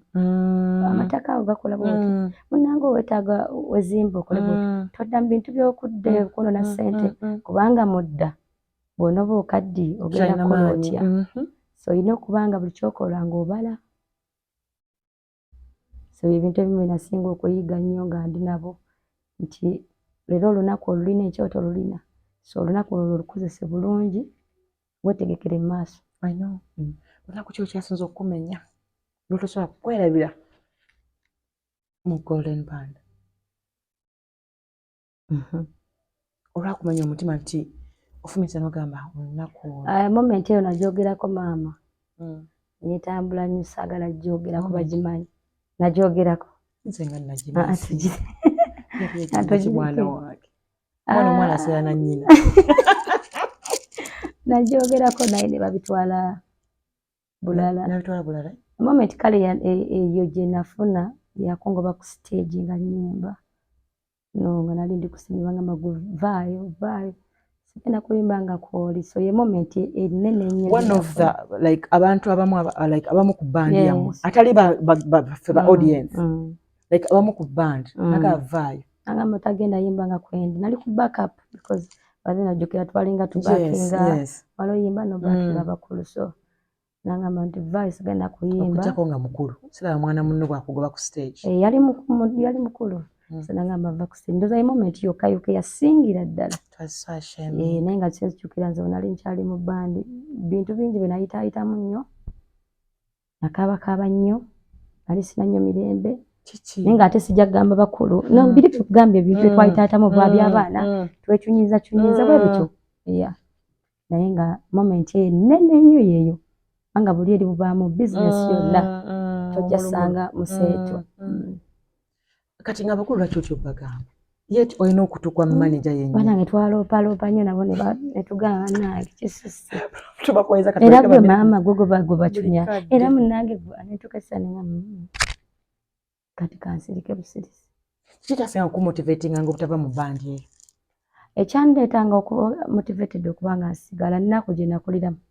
amataka ago gakola bwoti munange weetaaga wezimba okole bwoti todda mu bintu by'okudde kunona ssente kubanga mudda bw'onoba okaddi ogenda kukola otya so olina okubanga buli kyokola ng'obala so ebintu ebimu nasinga okuyiga nnyo nga ndi nabo nti leero olunaku olulina ekyoto olulina so olunaku olwo olukozese bulungi wetegekere mu maaso olunaku kyo kyasinza okumenya lwotosobola kwerabira mu golden band olwakumanya omutima nti ofumise nogamba olunaku moment eyo nagyogerako maama netambula nnyo saagala gyogerako bagimanyi nagyogerako nze nga nagimanyi mwana wange omwana aseera na nnyina nagyogerako naye ne babitwala bulala moment kale eyo gye nafuna yakungoba ku stage nga nnyimba nga nali ndi kusiima nga maguvaayo sigenda kuyimba nga kwoli so ye moment erinene nnyo one of the like abantu abamu ku band yammwe atali baffe ba audience like abamu ku band nagavaayo agamba tagenda yimba nga kwendi nali ku backup because bazina jjukira twalinga tubakinga wala oyimba nobakinga bakulu so nangamba nti vice genda kuyimba okujjako nga mukulu siraba mwana munno bwakugoba ku stage yali mukulu so nangamba va ku stage ndoza ye moment yokka yasingira ddala naye nga kyekijjukira nze nali nkyali mu bandi bintu bingi bye nayitaayitamu nnyo nakaabakaaba nnyo nali sina nnyo mirembe naye ng'ate sijja kugamba bakulu biri byokugamba ebintu byetwayitaayitamu by'abaana twekyunyiza bwe bityo naye nga moment nene nnyo yeeyo anga buli eri bubaamu business yonna tojja sanga museeto. Kati nga bakulu lwaki bagamba yet olina okutukwa mu manager yennyini banange twaloopaloopa nnyo nabo ne tugamba bannange kisusse tubakoyeza kati era gwe maama gwe bacunya era munnange ne tukesa nenga kati kansirike busirisi kitasenga okumotivatinga nga obutava mu bandi eyo ekyandeetanga okuba motivated okuba nga nsigala nnaku gye nakuliramu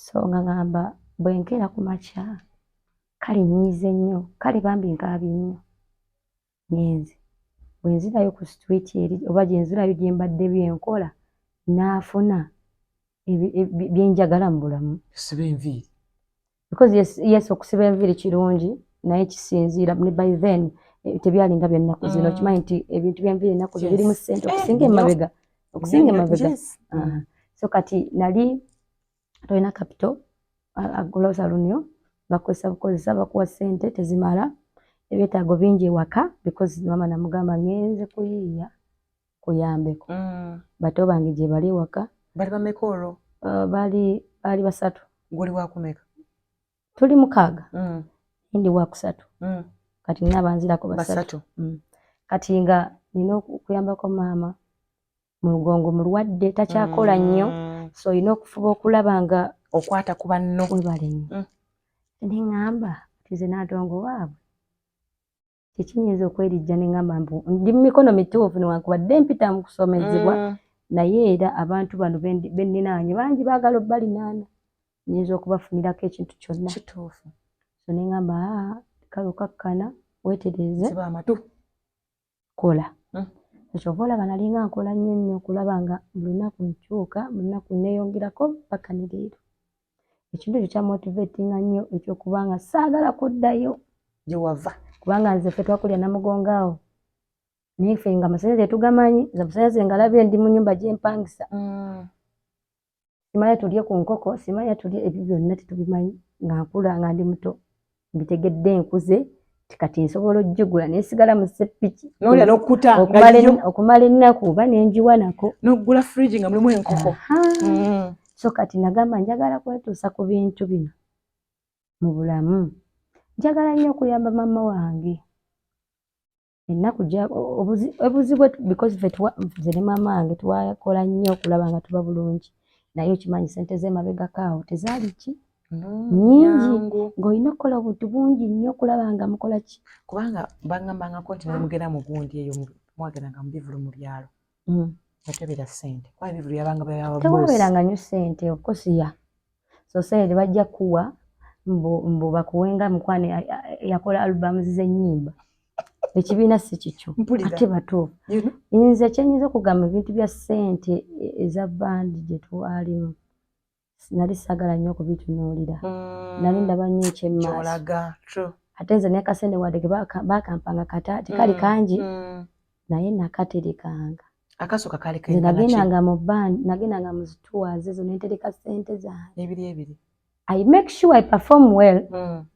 so nga ngamba bwe nkeera ku makya kale nyiize nnyo kale bambi nkaabi nnyo ngenze bwe nzirayo ku street eri oba gye nzirayo gye mbadde byenkola naafuna byenjagala mu bulamu siba enviiri because yes okusiba enviiri kirungi naye kisinziira ne by then tebyalinga byennaku zino okimanyi nti ebintu by'enviiri ennaku zo birimu ssente okusinga emabega so kati nali tolina capital agola salunio bakozesa bakuwa ssente tezimala ebyetaago bingi ewaka because mama namugamba ngenze kuyiiya kuyambeko bato bange gye bali ewaka bali bameka olwo bali basatu guli wakumeka tuli mukaaga ndi wakusatu kati nina banzirako basatu kati nga nina okuyambako maama mu lugongo mulwadde takyakola nnyo so olina okufuba okulaba nga okwata ku banno webale nnyo neŋŋamba tize Nantongo waabwe tekinyinza okwerijja neŋŋamba ndi mu mikono mituufu newankubadde mpita mu kusomezebwa naye era abantu bano benninaanye bangi baagala obbalinaana nyinza okubafunirako ekintu kyonna kituufu so neŋŋamba kale okakkana weetereeze siba amatu kola ekyova olaba nalinga nkola nnyo nnyo okulaba nga buli lunaku nkyuka buli lunaku neeyongerako paka ne leero ekintu ekyo kyamotivatinga nnyo ekyokuba nga saagala kuddayo gye wava kubanga nze ffe twakulya Namugongaawo naye ffe nga amasanyalaze tugamanyi nze amasanyalaze ngalabye ndi mu nnyumba gyempangisa simanya tulye ku nkoko simanya tulye ebyo byonna tetubimanyi nga nkula nga ndi muto mbitegedde nkuze kati nsobola ojjugula nesigala mu seppiki n'olya n'okkuta okumala ennaku oba nenjiwa nako n'oggula fridge nga mulimu enkoko so kati nagamba njagala kwetuusa ku bintu bino mu bulamu njagala nnyo okuyamba maama wange ennaku obuzibu because nze ne maama wange twakola nnyo okulaba nga tuba bulungi naye okimanyi sente z'emabegako awo tezaali ki nyingi ng'olina okukola obuntu bungi nnyo okulaba nga mukola ki kubanga bangambangako nti nemugenda mu gundi eyo mwagendanga mu bivulu mu byalo tebeera ssente kuba ebivulu yabanga tewabeeranga nnyo ssente okosiya so sente bajja kuwa mbu bakuwenga mukwane yakola albamu z'ennyimba ekibiina si kikyo ate batuufu nze kyenyinza okugamba ebintu bya ssente eza bandi gye twalimu nali saagala nnyo okubitunuulira nali ndaba nnyo ekyemmaaso ate nze n'akasente wadde ke bakampanga kata tekali kangi naye nakaterekanga akasooka kali nze nagendanga mu bandi nagendanga mu zituwazi ezo nentereka ssente zange ebiri I make sure I perform well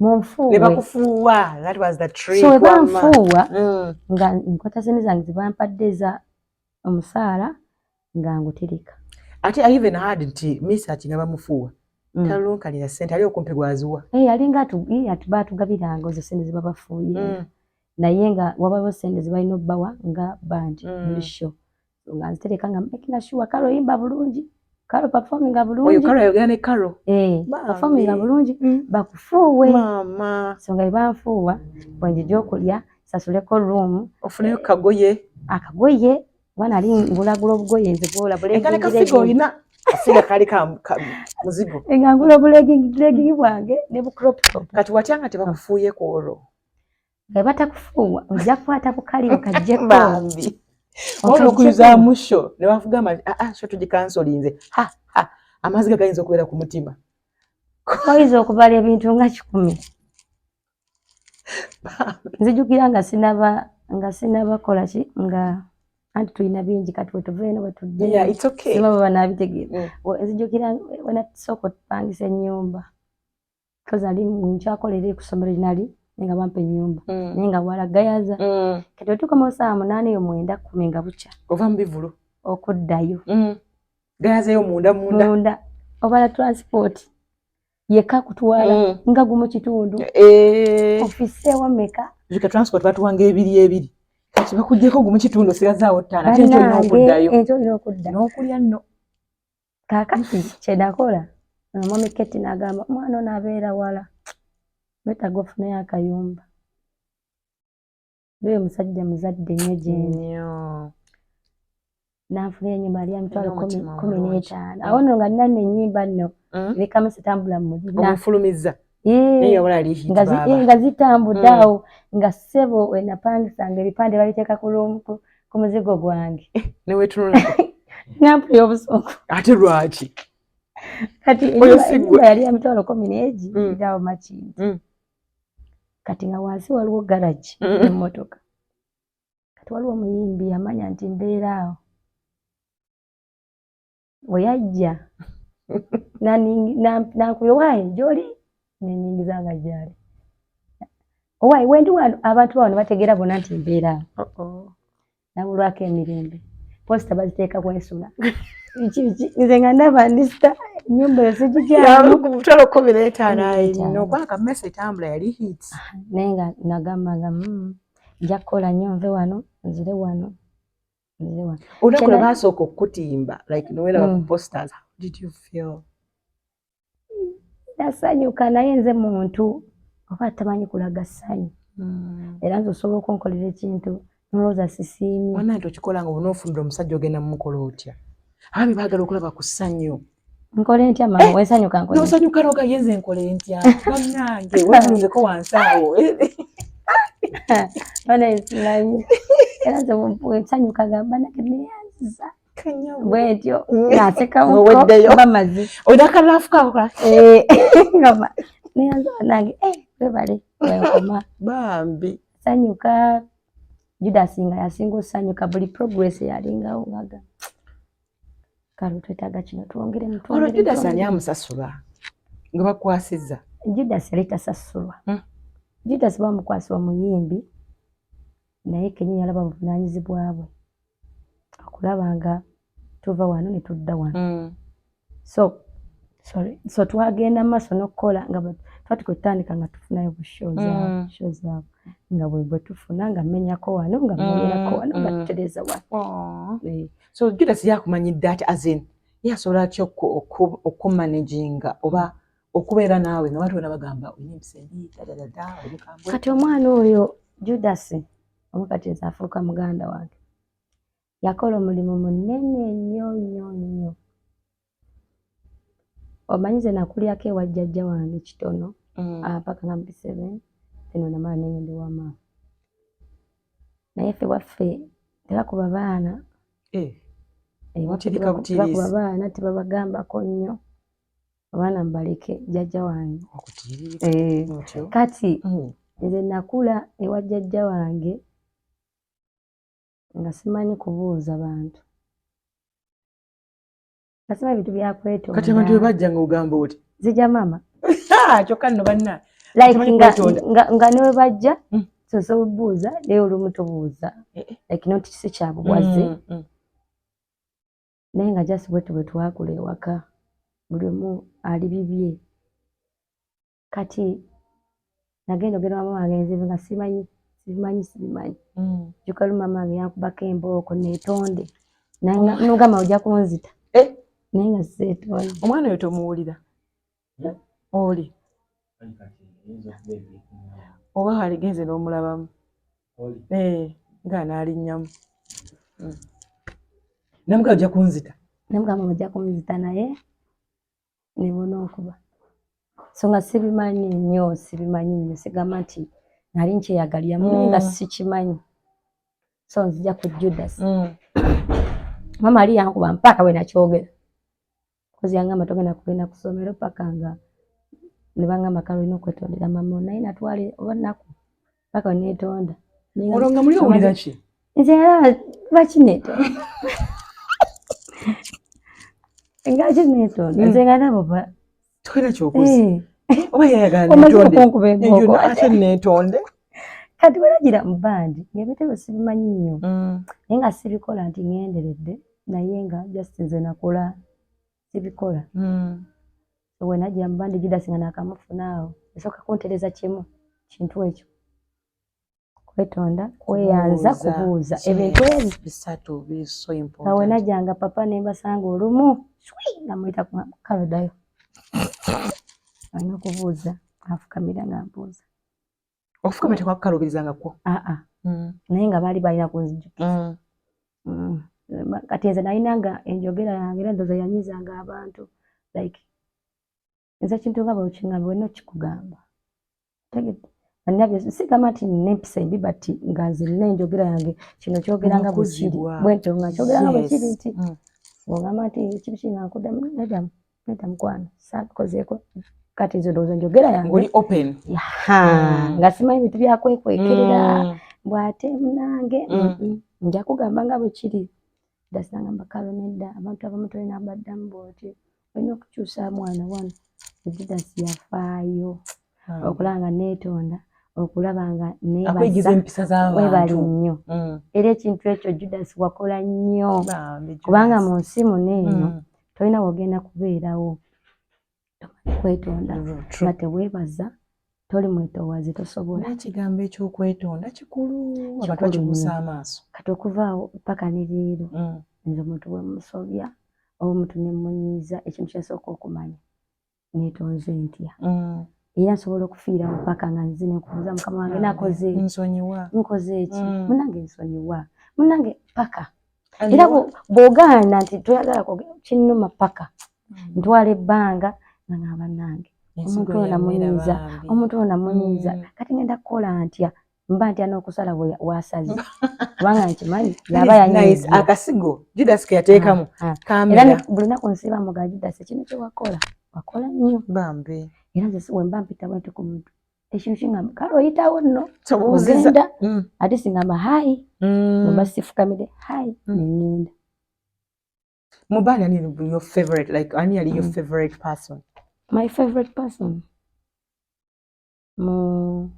munfuuwe ne bakufuuwa that was the trick so banfuuwa nga nkwata ssente zange zebampadde za omusaala nga ngutereka ate I even had nti misaki nga bamufuuwa talunkalira ssente ali okumpi gwaziwa alinga batugabiranga ezo ssente zebabafuuye naye nga wabawo ssente zebalina obbawa nga bandi buli sho nga nzitereka nga making sure kale oyimba bulungi kale performinga bulungi oyo kale ayogera ne karo performinga bulungi bakufuuwe mama so nga banfuuwa bwenjija okulya sasuleko room ofuneyo akagoye wana ali ngulagula obugoye nze bwola bulegi kafigo oyina asinga kali ka muzigo nga ngula bulegi bwange ne bu crop top kati watyanga tebakufuuye ku olwo nga batakufuuwa ojja kukwata bukali okajjeko bambi wabula okuyuza musho ne bafugamba sho tugikansolinze amazzi gayinza okubeera ku mutima oyinza okubala ebintu nga 10 nzijukira nga sinabakola ki nga anti tulina bingi kati wetuveeno wetudde sima baba nabitegeera nzijukira wenasooka otupangisa ennyumba kozi ali nkyakolera ku ssomero linali nga bampa ennyumba naye nga bwala gayaza kati wetukoma 8:00 9 9 10 nga bukya ova mu bivulu okuddayo gayazeyo munda obala transport yeka kutwala nga gumu kitundu ofise wameka zika transport batuwanga ebiri kati bakujjeko gumu kitundu sigazaawo ttaana ate ekyo olina okuddayo n'okulya nno kaakati kyenakola mwami Keti n'agamba omwana ono abeera wala wetaaga ofunayo akayumba bwe musajja muzadde nnyo gyendi n'anfunira ennyumba yali ya mitwalo 15 awo nno nga nina ennyimba nno ebikamu zitambula mu mulina omufulumiza nga zitambudde awo nga ssebo wenapangisanga ebipande babiteeka ku muzigo gwange newetunulako nampulira obusongo ate lwaki kati ennyumba yali ya mitwalo 10 irawo Makindi kati nga wansi waliwo garage emmotoka kati waliwo omuyimbi yamanya nti mbeera awo we yajja nankubira waayi gy'oli nenyingiza nga gyali owaayi wendi wano abantu bawo ne bategeera bonna nti mbeera awo nabulwako emirembe posita baziteeka kwensula biki nze nga ndaba ndisita ennyumba eyo sigijyamu ku mutwalo 15 no kubanga mmesa etambula yali hits naye nga nagambanga nja kukola nnyo nve wano nzire wano olunaku lwe baasooka okukutimba like nowelaba ku posters how did you feel? Nasanyuka naye nze muntu oba tamanyi kulaga ssanyu era nze osobola okunkolera ekintu nolowooza sisiimye wonna nti okikola nga onoofunira omusajja ogenda mumukola otya abaami baagala okulaba ku ssanyu nkole ntya mama wensanyuka nkole nosanyuka noga yenze nkole ntya bannange wetulungeko wansi awo bana esimanyi era nze wensanyuka gamba nake neyanziza bwetyo nasekamuko bamazi odakalaafu kakola ngamba neyanza nange webale wenkoma bambi sanyuka Judas nga yasinga osanyuka buli progress yalingawo ngaga kale twetaaga kino twongere olwo Judas ani amusasula nga bakwasizza Judas yali tasasulwa Judas bamukwasibwa muyimbi naye kenyini yalaba buvunaanyizibwa bwe okulaba nga tuva wano ne tudda wano so twagenda maaso n'okukola nga twatuka tutandika nga tufunayo shows abo nga bwe tufuna nga mmenyako wano nga mmenyerako wano nga tutereza wano so Judas yakumanyidde ati azin yasobola atya okumanaginga oba okubeera naawe nga bantu bagamba olina empisa embi kati omwana oyo Judas omukati nze afuuka muganda wange yakola omulimu munene nnyo omanyize nakulyako ewa jjajja wange kitono paka nga 7 eno namala nengende wamaama naye ffe waffe tebakuba baana tebakuba baana tebabagambako nnyo abaana mubaleke jjajja wange kati nze nakula ewa jjajja wange nga simanyi kubuuza bantu kasima ebintu byakwetonda kati abantu bebajja nga ogamba oti zijja mama kyokka nno banna like nga newe bajja sosa obuuza naye olumu tobuuza like noti kisi kyabubwaze naye nga jasi bwetu bwe twakula ewaka buli omu ali bibye kati nagenda ogenda mama wange nzibu nga simanyi jukalu mama wange yankubako embooko neetonde nogamba ojja kunzita naye nga seetonde omwana oyo tomuwulira oli oba aligenze n'omulabamu nga n'alinnyamu namugamba ojja kunzita namugamba ojja kunzita naye nebona okuba so nga sibimanyi nnyo sigamba nti nali nkyeyagaliramu naye nga sikimanyi so nzija ku Judas mama ali yankuba mpaka we nakyogera kozi yangamba togenda kugenda ku ssomero paka nga ne bangamba kale olina okwetondera mama naye natwale oba nnaku paka we neetonda olwo nga muli owulira ki nze lwaki neetonda ngaki neetonda nze nga nabo tolina kyokoze oba yayagala neetonde ate neetonde kati weragira mu bandi ng'ebitebo sibimanyi nnyo naye nga sibikola nti ŋŋenderedde naye nga just nze nakola sibikola we najja mbandi Judas nga nakamufunaawo esooka kuntereza kimu kintu ekyo kwetonda kweyanza kubuuza ebintu ebyo bisatu biri so important nga we najjanga papa ne mbasanga olumu namuyita kalodayo alina okubuuza afukamira nga mbuuza okufukamira tekwakukaluubirizangako naye nga baali balina kunzijukiza kati nze nalinanga enjogera yange era ndowooza yanyizanga abantu like nze kintu nga bwekingamba wenna okikugamba tegedde annabyo sigamba nti nina empisa embi bati nga nze nina enjogera yange kino kyogeranga bwe kiri bwentyo nga kyogeranga bwe kiri nti ng'ogamba nti ekibi kinga nkuddamu nedda mukwano saabikozeeko kati nze ndowooza enjogera yange oli open nga simanyi bintu byakwekwekerera bw'ate munange nja kugamba nga bwe kiri dasangamba kalo nedda abantu abamu tolina baddamu bw'oti olina okukyusa mwana wano Judas yafaayo okulaba nga neetonda okulaba nga neebaza empisa z'abantu webali nnyo era ekintu ekyo Judas wakola nnyo kubanga mu nsi muno eno tolina wogenda kubeerawo kwetonda nga teweebaza toli mwetoowaze tosobola n'ekigambo ekyokwetonda kikulu abantu bakikuusa amaaso kati okuvaawo paka ne leero nze omuntu bwe musobya oba omuntu ne munyiiza ekintu kyasooka okumanya neetonze ntya era nsobola okufiirawo paka nga nzine nkubuuza mukama wange nakoze nkoze eki munange nsonyiwa munange paka era bw'ogaana nti toyagala kinnuma paka ntwala ebbanga nga n'abannange omuntu ono namunyiiza kati ngenda kukola ntya mba ntya n'okusala waasaze kubanga nkimanyi yaba yanyiiza akasigo Judas ke yateekamu era buli lunaku nsiiba muga Judas kino kyewakola wakola nnyo bambi era nze we mba mpita bwenti ku muntu ekintu kingamba kale oyitawo nno ogenda ate singamba hayi mba sifukamire hayi nengenda mubani ani your favorite like ani yali your favorite person my favorite person mu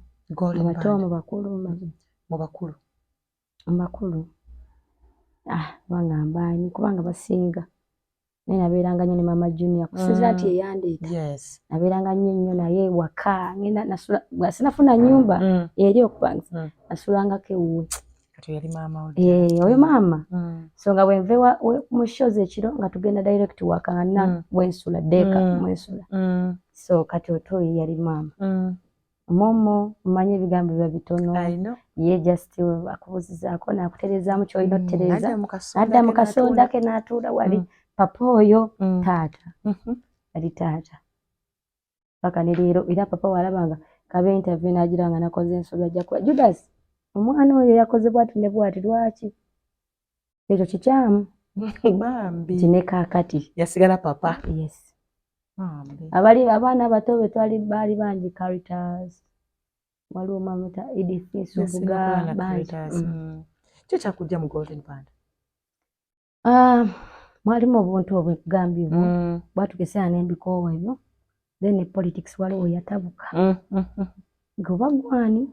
bakulu bangamba ani kubanga basinga naye nabeeranga nnyo ne mama Junior kusinzira nti eyandeeta nabeeranga nnyo naye waka ngenda sinafuna nnyumba eri okupangisa nasulangako ewuwe oyo maama so nga bwenve mu shows ekiro nga tugenda direct waka nga wensula deeka mwensula so kati otoyi yali maama momo mmanyi ebigambo biba bitono ye just akubuuzizaako n'akutereezaamu ky'olina okutereeza adda mu kasonda ke n'atuula wali papa oyo taata yali taata paka ne leero era papa walabanga kabe interview n'agira nga nakoze ensobi ajja kuba Judas omwana oyo yakoze bwati ne bwati lwaki ekyo kikyamu bambi ne kaakati yasigala papa yes abaana abato be baali bangi Caritas waliwo mamata Edith Subuga bangi kyo kyakujja mu Golden Band mwalimu obuntu obugambibwa bwatukesera n'embikoowa ebyo then politics waliwo yatabuka nga obagwani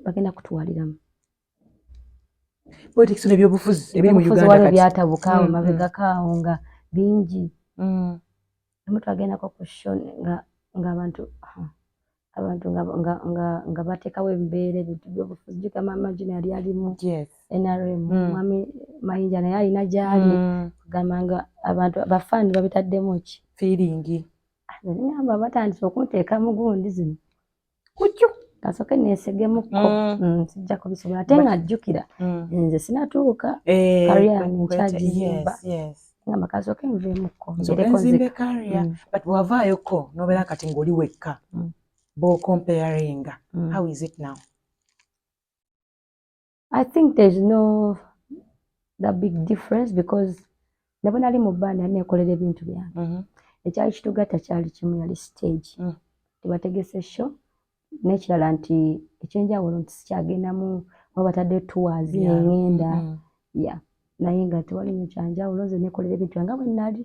bagenda kutwaliramu politics n'ebyobufuzi ebiri mu Uganda waliwo byatabuka mabegakaawo nga bingi omuntu agendako ku show nga abantu nga bateekawo embeera ebintu by'obufuzi jjuka mama Junior yali alimu NRM mwami Mayinja naye alina gy'ali kugamba nga abantu abafaani babitaddemu ki feeling ngamba batandise okunteekamu gundi zino kutyo kasooke neesegemuko sijja kubisobola ate nga ajjukira nze sinatuuka kariya yange nkyagizimba ngamba kasooke nveemuko nzimbe kariya but bw'avaayoko n'obeera kati ng'oli wekka comparing how is it now? I think there's no the big difference because nabo nali mu band yali neekolera ebintu byange ekyali kitugatta kyali kimu yali stage tebategese show n'ekirala nti ekyenjawulo nti sikyagendamu oba batadde tours nengenda naye nga tewali kyanjawulo nze neekolera ebintu byange bwe nali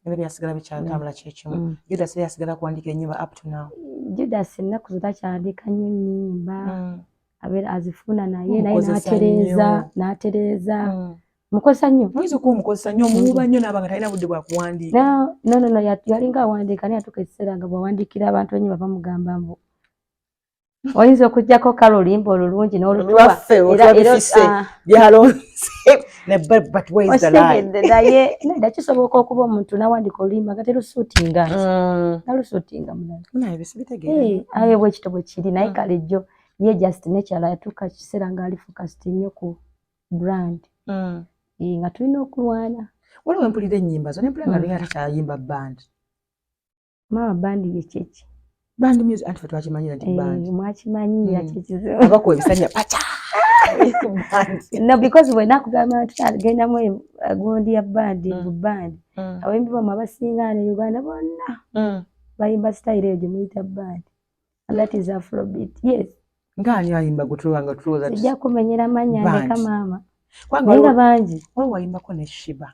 era byasigala bikyatambula kyekimu Judas yasigala kuwandiika ennyimba up to now Judas ennaku zonna kyandiika nnyo ennyimba abeera azifuna naye n'atereeza mukozesa nnyo mwizo ko mukozesa nnyo muba nnyo n'abanga talina budde bwa kuwandiika no yalinga awandiika naye atuuka ekiseera nga bw'awandiikira abantu ennyo bava mugamba mbu oyinza okuggyako kale oluyimba olulungi n'olutwaffe otwabifise byalonze okitegedde naye nedda kisoboka okuba omuntu n'awandiika oluyimba nga terusuutinga nalusuutinga aye bwekito bwe kiri naye kale jjo ye just nekyala yatuuka kiseera ng'ali focused nnyo ku brand nga tulina okulwana waliwo empulira ennyimba zo nempulira nga naye atakyayimba band maama bandi yekyeki band music anti fe twakimanyira nti band mwakimanyira kyekizibu abakuba ebisanya paca no because bwenakugamba nti agendamu gundi ya bandi mu bandi abayimbi bamu abasinga ne Uganda bonna bayimba style eyo gye muyita band and that is Afrobeat. Yes, ngani ayimba gutulanga tuloza sijja kumenyera manya ndeka maama kwanga bangi wayimbako ne Shiba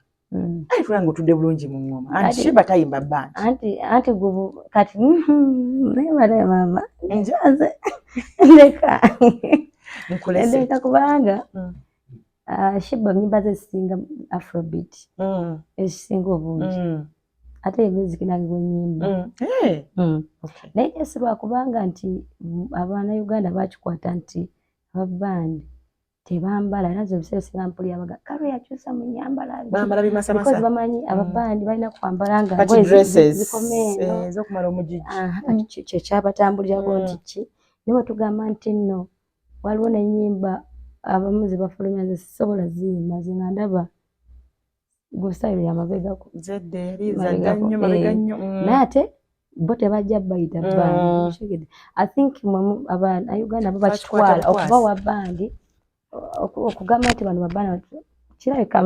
ali tulanga otudde bulungi mu ngoma anti Shiba tayimba band anti gubu kati nemale maama njaze ndeka ndeka kubanga Shiba nyimba ze singa Afrobeat esinga obungi ate music nange gwenyimba naye esirwa kubanga nti abaana Uganda bakikwata nti ababandi tebambala nazo ebiseera singa mpulira abaga kale yakyusa mu nyambala bambala bimasamasa because bamanyi ababandi balina kwambala nga zikomendo ezokumala omujiji kye kyabatambulirako nti ki niwe tugamba nti nno waliwo n'ennyimba abamu ze bafulumya ze sisobola ziyimba ze nga ndaba gusayiro ya mabega ku zedde liza mabega nnyo naye ate bo tebajja bayita bandi I think abaana Uganda bo bakitwala okubawa bandi okugamba nti bano babana kirabika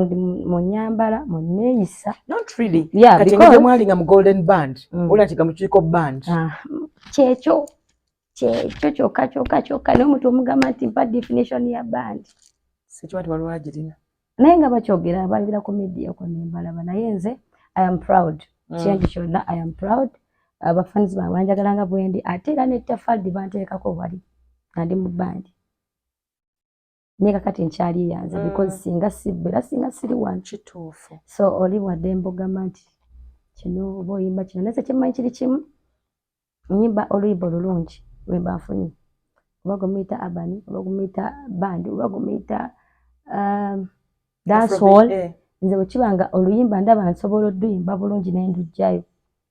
mu nyambala mu neeyisa not really kati nga mwalinga mu golden band ola nti gamukiiko band kyekyo kyokka naye omuntu omugamba nti mpa definition ya band sikiwa ti waliwo agirina naye nga bakyogera balira ku media ko nembalaba naye nze I am proud kyendi kyonna I am proud abafanizi bange banjagala nga bwendi ate era n'ettafaldi banteekako bwali nga ndi mu bandi naye kakati nkyali yanze because singa sibbera singa siri wano kituufu so oli wadde embogamba nti kino oba oyimba kino naye kyemmanyi kiri kimu nyimba oluyimba olulungi lwemba nfunye oba gumuyita abani oba gumuyita bandi oba gumuyita dancehall nze bwe kiba nga oluyimba ndaba nsobola odduyimba bulungi naye ndujjayo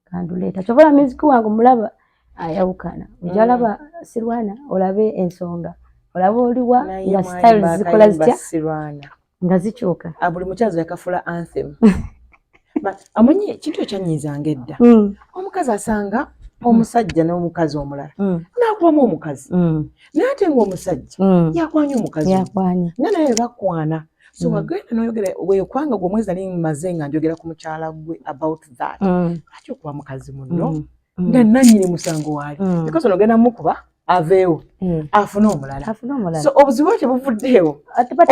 kanduleeta kyobola music wange omulaba ayawukana ojja olaba sirwana olabe ensonga olaba oliwa nga styles zikola zitya nga zikyuka buli mukyazi yakafula anthem amanyi kintu ekyannyiizanga edda omukazi asanga omusajja n'omukazi omulala n'akubamu omukazi naye ate ng'omusajja yakwanya omukazi naye bakwana so wagenda n'oyogera weekwanga gwe omwezi nali mmaze nga njogera ku mukyala gwe about that lwaki okuba mukazi muno nga nannyini musango waali because onogenda mukuba aveewo afune omulala so obuzibu bwe tebuvuddeewo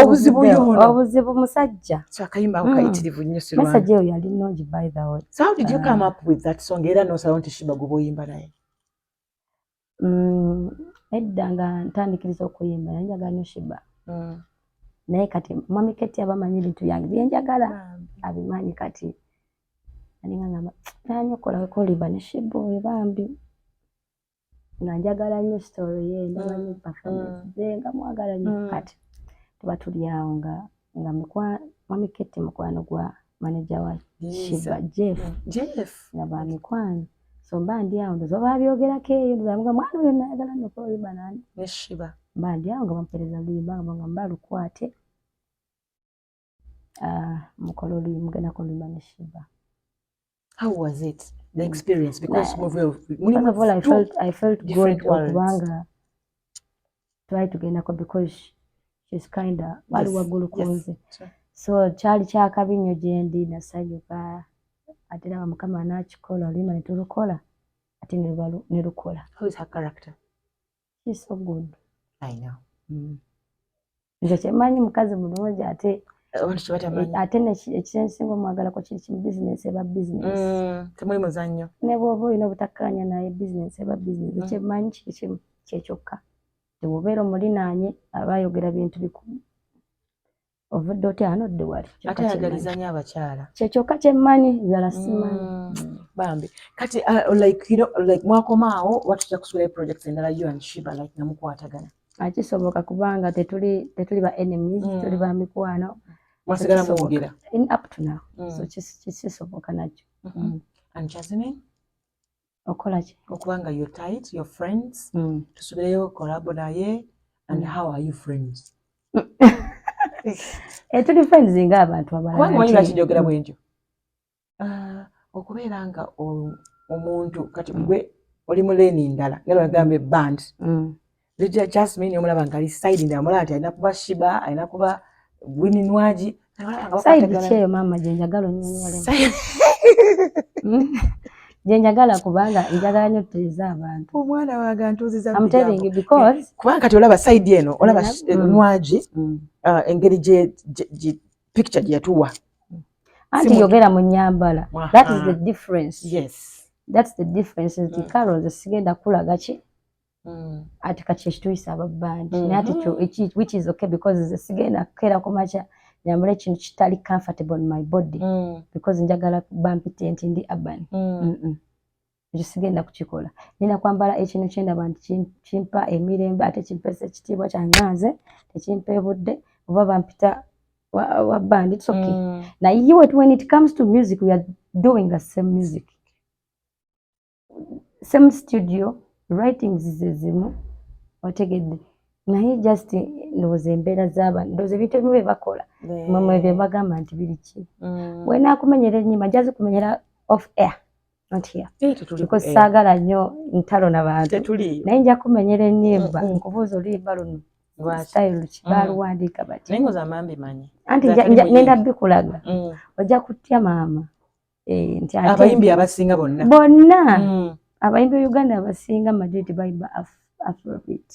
obuzibu yono obuzibu musajja so akayimba ako kayitirivu nnyo sirwana message eyo yali nnungi by the way so how did you come up with that song era n'osalawo nti Shiba gwe boyimba naye edda nga ntandikiriza okuyimba naye njagala nnyo Shiba naye kati mwami Keti abamanyi ebintu byange byenjagala abimanyi kati aninga ngamba nanyokola kolimba ne Shiba oyo bambi nga njagala nnyo story ye ndaba nnyo performance ze nga mwagala nnyo kati tuba tuli awo nga mwami Keti mukwano gwa manager wa Shiba Jeff nga ba mikwano so mba ndi awo ndoza babyogerako eyo ndoza nga mwana oyo nayagala nnyo kolimba nani ne Shiba mba ndi awo nga bampereza luyimba nga mba lukwate mukolo oluyimba mugenda kolimba ne Shiba. How was it? The experience because first of all I felt good kubanga try to get nako because she's kinda wali wagulu kunze so kyali kyakabi nnyo gyendi nasanyuka ate naba mukama nakikola oluyimba ne tulukola ate ne lukola. How is her character? She's so good. I know. Nze kyemanyi mukazi mulungi ate ekisinga omwagalako kiri kimu bizinesi eba bizinesi temuli muzannyo ne bw'oba olina obutakkaanya naye bizinesi eba bizinesi kyemanyi kiri kimu kyekyokka tebwobeera omulinaanye aba ayogera bintu bikulu ovudde otya anodde wali ate ayagalizanya abakyala kyekyoka kyemmanyi byala simanyi bambi kati like you know like mwakomaawo watujja kusula projects endala you and Shiba like namukwatagana akisoboka kubanga tetuli ba enemies tuli ba mikwano mwasigala muwogera up to now so kisoboka nakyo and Jasmine okola ki okubanga you're tight your friends tusubireyo collab naye and how are you friends tuli friends ng'abantu abalala kubanga wanyi lwakiryogera bwentyo okubeera nga omuntu kati gwe oli mu leeni ndala nga bagamba band Jasmine omulaba nga ali side ndala omulaba nti alina kuba Shiba alina kuba Wininwaji side kyeyo maama gye njagala onnyonnyole gye njagala kubanga njagala nnyo tutereeza abantu omwana wange antuuziza I'm telling you because kubanga kati olaba side eno olaba Nwaji engeri gye picture gye yatuwa anti yogera mu nnyambala that is the difference yes that's the difference nti Carol sigenda kulaga ki ati kati ekituyisa ababbandi nati which is okay because sigenda kera ku makya nyambala ekintu kitali comfortable in my body because njagala bampite nti ndi urban ekyo sigenda kukikola nina kwambala ekintu kyendaba nti kimpa emirembe ate kimpesa ekitiibwa kyanganze tekimpa budde oba bampita wa band it's okay now you when it comes to music we are doing the same music same studio writings zizimu otegedde naye just ndowooza embeera z'abantu ndowooza ebintu ebimu bye bakola mmwe bye bagamba nti biri ki bwenaakumenyera ennyima jazi kumenyera off air not here because saagala nnyo ntalo n'abantu naye nja kumenyera ennyimba nkubuuza oluyimba luno style ki baaluwandiika bati naye ngoza amambi manyi anti ngenda bikulaga ojja kutya maama nti abayimbi abasinga bonna abayimbi Uganda abasinga majority bayimba Afrobeat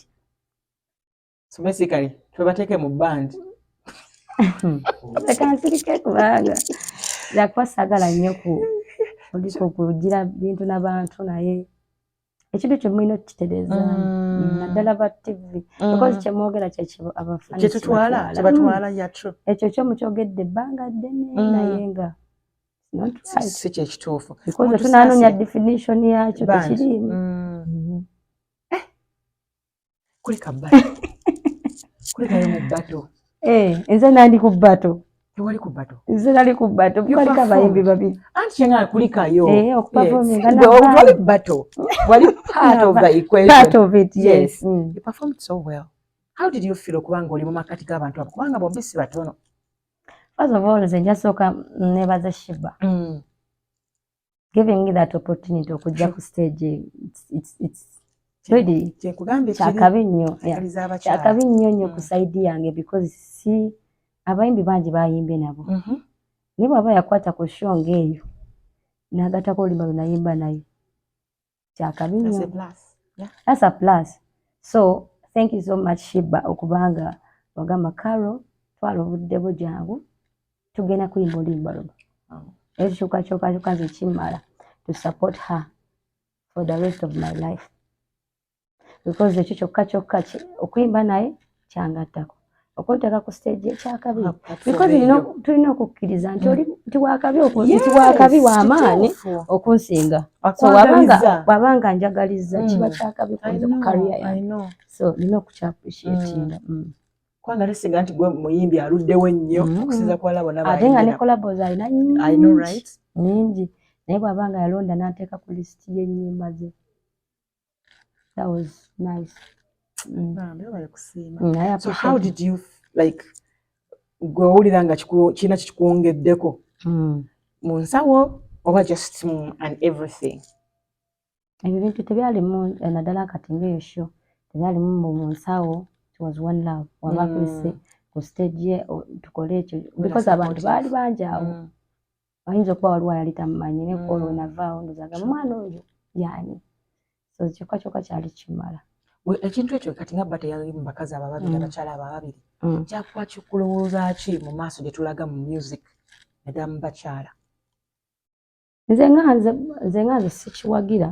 so basically twebateeke mu band ekansirike kubanga lyakuba saagala nnyo oliko kugira bintu n'abantu naye ekintu kyo mulina okukitereeza naddala ba TV because kyemwogera kyekyo abafaanyi kyebatwala yatro ekyo kyomukyogedde ebbanga ddene naye nga si kyekituufu because tunaanoonya definition yakyo tekiriimu kulika bbato kulikayo mu bbato nze nandi ku bbato tewali ku bbato nze nali ku bbato kuliko abayimbi babiri anti kyenga kulikayo okuperforminga wali bbato wali part of the equation part of it yes you performed so well how did you feel okubanga oli mu makati g'abantu abo kubanga bombi si batono first of all nze njasooka nebaza Shiba giving me that opportunity okujja ku stage it's really kyakabi nnyo ku side yange because si abayimbi bangi bayimbye nabo naye bw'aba yakwata ku show ng'eyo n'agatako oluyimba lwe nayimba naye kyakabi nnyo that's a plus so thank you so much Shiba okubanga wagamba Carol twala obudde bwo jangu tugenda kuyimba oluyimba luno ekyo kyokka nze kimmala to support her for the rest of my life because ekyo kyokka okuyimba naye kyangattako okunteeka ku stage ekyakabi because tulina okukkiriza nti wakabi w'amaanyi okunsinga so wabanga njagaliza kiba kyakabi kunze ku career yange so nina okukyappreciatinga kwanga lesinga nti gwe muyimbi aluddewo ennyo okusinza kuwala bonna ate nga ne collabos alina nyingi naye bw'abanga yalonda n'ateeka ku lisiti y'ennyimba ze that was nice so how did you like gwe owulira nga kirina kikwongeddeko mu nsawo oba just and everything ebyo bintu tebyalimu naddala kati ng'eyo show tebyalimu mu nsawo it was one love waba kuyise ku stage tukole ekyo because abantu baali bangi awo ayinza okuba waliwo yali tamumanyi naye olwo navaawo ndozaga mwana oyo yani so kyokka kyali kimala ekintu ekyo kati nga bba teyali mu bakazi abo ababiri abakyala abo ababiri kyakuba kikulowooza ki mu maaso gye tulaga mu music naddala mu bakyala nze nga nze sikiwagira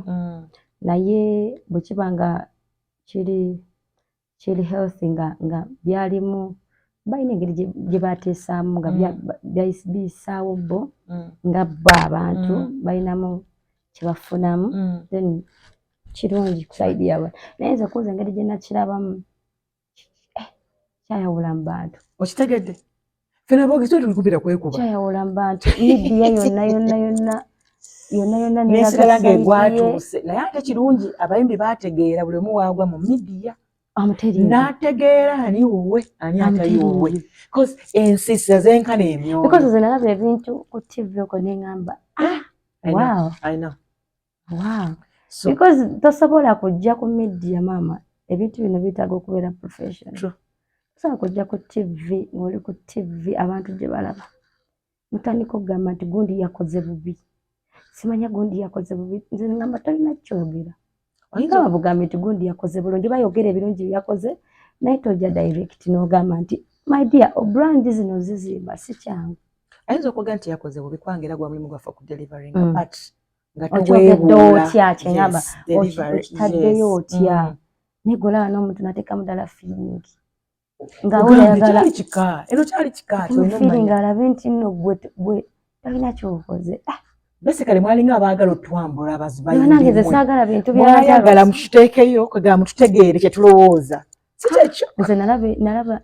naye bwe kiba nga kiri healthy nga byalimu bayina engeri gye bateesaamu nga bisaawo bo nga bo abantu bayinamu kye bafunamu then kirungi ku sayidi yaabwe naye nze kuza engeri gye nakirabamu kyayawula mu bantu okitegedde fena boogezi tulikubira kwekuba kyayawula mu bantu midiya yonna nesigala ng'egwatuuse naye ate kirungi abayimbi baategeera buli omu waagwa mu midiya n'ategeera ani wuwe ani atali wuwe because ensi zenkana emyoyo because ze nalaba ebintu ku TV okwo ne ŋŋamba wow because tosobola kujja ku midiya maama ebintu bino bitaaga okubeera professional tosobola kujja ku TV ng'oli ku TV abantu gye balaba mutandika okugamba nti gundi yakoze bubi simanya gundi yakoze bubi nze ŋŋamba tolina kyogera oyinza babugambe nti gundi yakoze bulungi bayogera ebirungi byakoze naye tojja direct n'ogamba nti my dear obrand zino zizimba si kyangu ayinza okuga nti yakoze bubi kubanga era gwa mulimu gwaffe ku delivering but nga okyogedde otya kyeŋŋamba okitaddeyo otya naye golaba n'omuntu nateekamu ddala feeling ng'awulira kyali kika feeling alabe nti nno gwe talina kyokoze basically mwalinga abaagala otwambula abazibayinange nze saagala bintu byayagala mukiteekeyo kwegamba mututegeere kye tulowooza si kyekyo nze nalaba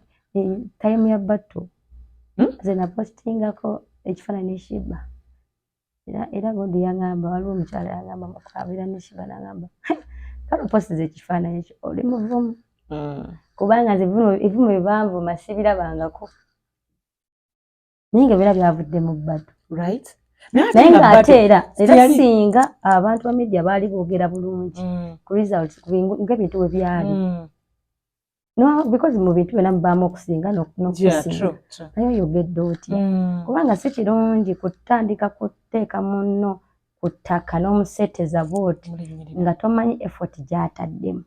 time ya batto nze napostingako ekifaananyi Shiba era godi yaŋŋamba waliwo omukyala yaŋŋamba mukwabira ne Shiba naŋŋamba kale opostiza ekifaananyi ekyo oli muvumu kubanga nze ebivumu bye banvuma sibirabangako naye nga bira byavudde mu batto naye ng'ate era singa abantu ba media baali boogera bulungi ku results ng'ebintu bwe byali no because mu bintu byonna mubaamu okusinga n'okusinga naye oyogedde otya kubanga si kirungi kutandika kuteeka munno ku ttaka n'omuseeteza bw'oti nga tomanyi effort gy'ataddemu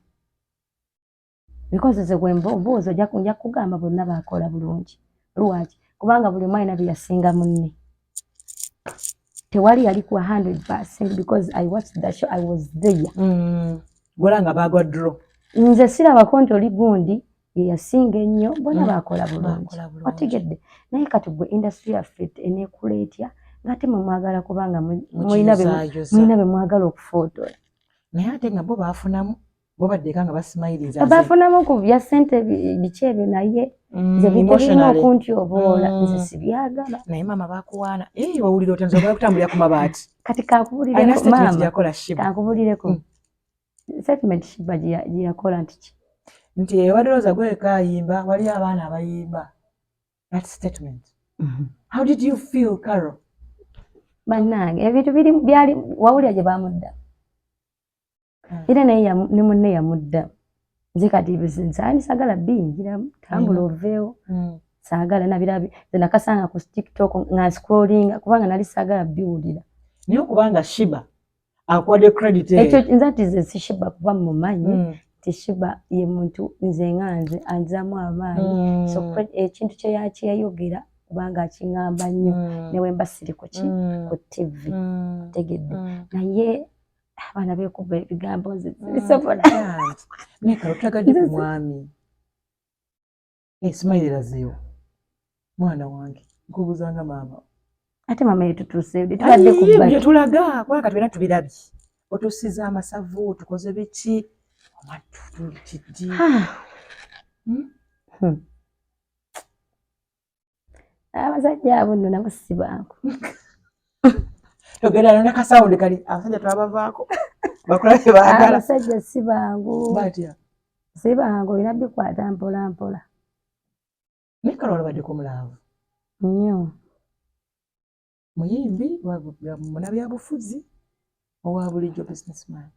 because ze bw'emboozi ojja kugamba bonna baakola bulungi lwaki kubanga buli omu alina bye yasinga munne tewali yali ku 100% because I watched the show, I was there. Golanga bagwa draw. Nze sirabako nti oli gundi ye yasinga ennyo bonna baakola bulungi. Otegedde naye kati gwe industry yaffe eneekula etya ng'ate mwe mwagala kubanga mulina be mwagala okufootola. Naye ate nga bo baafunamu bo baddeka nga basimayiriza. Baafunamu ku bya ssente biki ebyo naye nze bitalimu okuntyoboola nze sibyagala. Naye maama baakuwaana wawulira otya nze ogala kutambulira ku mabaati. Kati kankubulireko maama kankubulireko statement Shiba gye yakola nti ki nti ewadolooza gweka ayimba wali abaana abayimba that statement. How did you feel Carol? Bannange ebintu byali wawulira gye baamudda era naye ne munne yamudda nze kati bizinsaani saagala biyingiramu tambula oveewo saagala nabirabi nze nakasanga ku TikTok nga scrollinga kubanga nali saagala biwulira naye okubanga Shiba akuwadde credit ekyo nze ati ze si Shiba kuba mumanyi ti Shiba ye muntu nze nga nze anzaamu amaanyi so ekintu kye yayogera kubanga akiŋŋamba nnyo newe mba siri ku TV tegedde naye abaana beekuba ebigambo zisobola naye kale otagadde ku mwami esimayirira zeewo mwana wange nkubuzanga maama ate maama yetutuuse tubadde ku bba tulaga kubanga tubina tubirabye otusiza amasavu tukoze biki omatutulitiddi abasajja abo nno nabo si bangu togera nona kasawundi kali abasajja twabavaako bakola bye baagala abasajja si bangu batya si bangu olina bikwata mpola mpola naye kale olabaddeko mulaavu nnyo muyimbi munabyabufuzi owa bulijjo businessman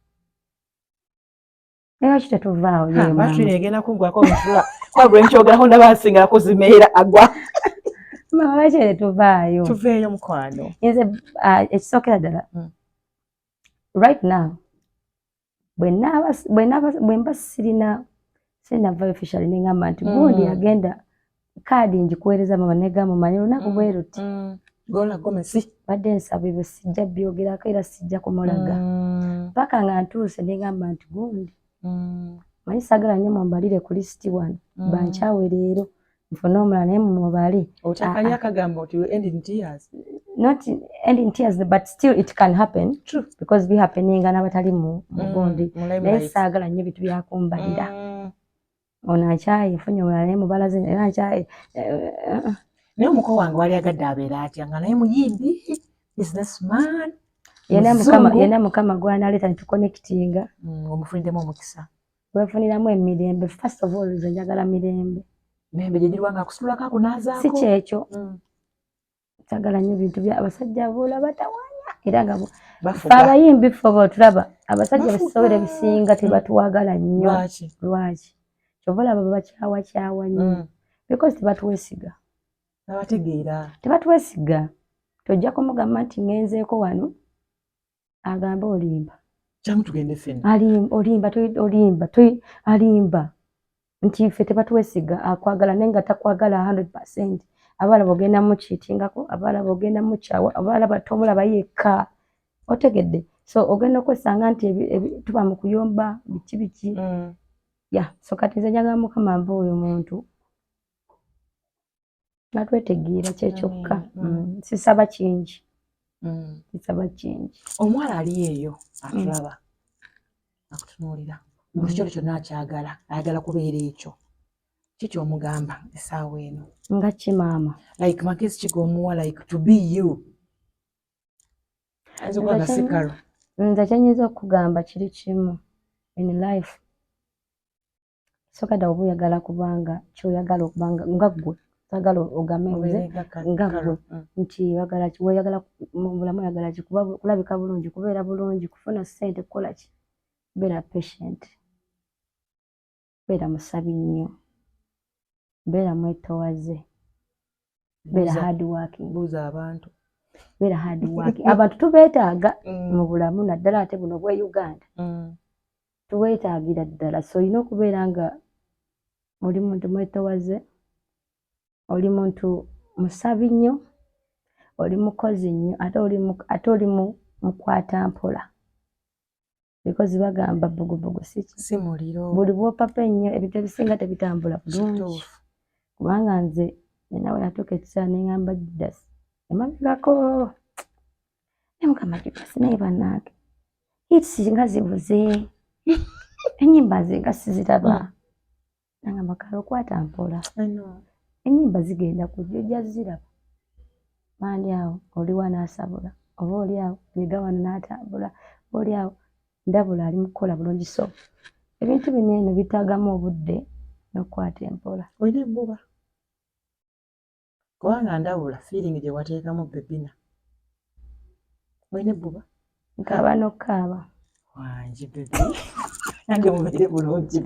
naye ki tetuvaawo batwine egenda kuggwako kwagula nkyogerako ndabasinga kuzimeera agwa mama lwaki tetuvaayo tuveeyo mukwano nze ekisookera ddala right now bwe mba sirinavayo officially neŋŋamba nti gundi yagenda kaadi njikuweereza mama negamba manyi olunaku bwe ruti golagomesi badde nsaba ebyo sijja byogerako era sijja kumulaga paka nga ntuuse neŋŋamba nti gundi manyi saagala nnyo mumbalire ku lisiti wano bankyawe leero nfuna omulala naye mubali otakali akagamba oti end in tears not end in tears but still it can happen. True. Because be happening n'abatali mu gundi naye saagala nnyo bintu byakumbalira ono akyayifunye omulala naye mubalaze era akyayi naye omuko wange wali agadde abeera atya nga naye muyimbi businessman yena mukama gwanaleeta nituconnectinga omufunidemu omukisa wefuniramu emirembe. First of all nze njagala mirembe mirembe gyegirwanga akusitulako akunazaako si kyekyo njagala nnyo bintu bya abasajja boola batawanya era nga abayimbi ffe bootulaba abasajja besobera bisinga tebatuwagala nnyo. Lwaki kyova olaba babakyawakyawa nnyo because tebatuwesiga tebatuwesiga. Tojja kumugamba nti ngenzeeko wano agambe olimba kyamutugende ffenna alimba nti ffe tebatuwesiga akwagala naye nga takwagala 100%. Abalaba ogenda mukiitingako abalaba ogenda mukyawa abalaba tomulaba yekka otegedde so ogenda okwesanga nti tuba mu kuyomba biki so kati nze njagala mukama mba oyo muntu natwetegeera kyekyokka sisaba kingi omuwala ali eyo atulaba akutunuulira buli kyoli kyonna akyagala ayagala kubeera ekyo kikyomugamba essaawa eno nga kimaama like magezi kigomuwa like to be you nze kyenyiza okugamba kiri kimu in life sokada oba oyagala kubanga kyoyagala okubanga nga ggwe sagala ogambe nga ggwe nti weyagala mu bulamu oyagala ki kulabika bulungi kubeera bulungi kufuna ssente kukola ki beera patient beera musabi nnyo beera mwetowaze beera hard working beera hard working abantu tubeetaaga mu bulamu naddala ate buno bwe Uganda tuweetaagira ddala so olina okubeera nga oli muntu mwetowaze oli muntu musabi nnyo oli mukozi nnyo ate oli mukwata mpola because bagamba bugubugu si muliro buli bwopapa ennyo ebintu ebisinga tebitambula bulungi kubanga nze nawe natuuka ekiseera neŋŋamba Judas emabegako ne mukama Judas naye bannange hits nga zibuze ennyimba ze nga siziraba nangamba kale okwata mpola ennyimba zigenda kujja ojja ziraba mandi awo oliwa n'asabula oba oli awo yega wano n'atambula oli awo ndabula ali mu kukola bulungi so ebintu bino eno bitaagamu obudde n'okukwata empola. Olina ebbuba kubanga ndabula feeling gye wateekamu bebina olina ebbuba nkaaba n'okukaaba wangi bebi nange mubeere bulungi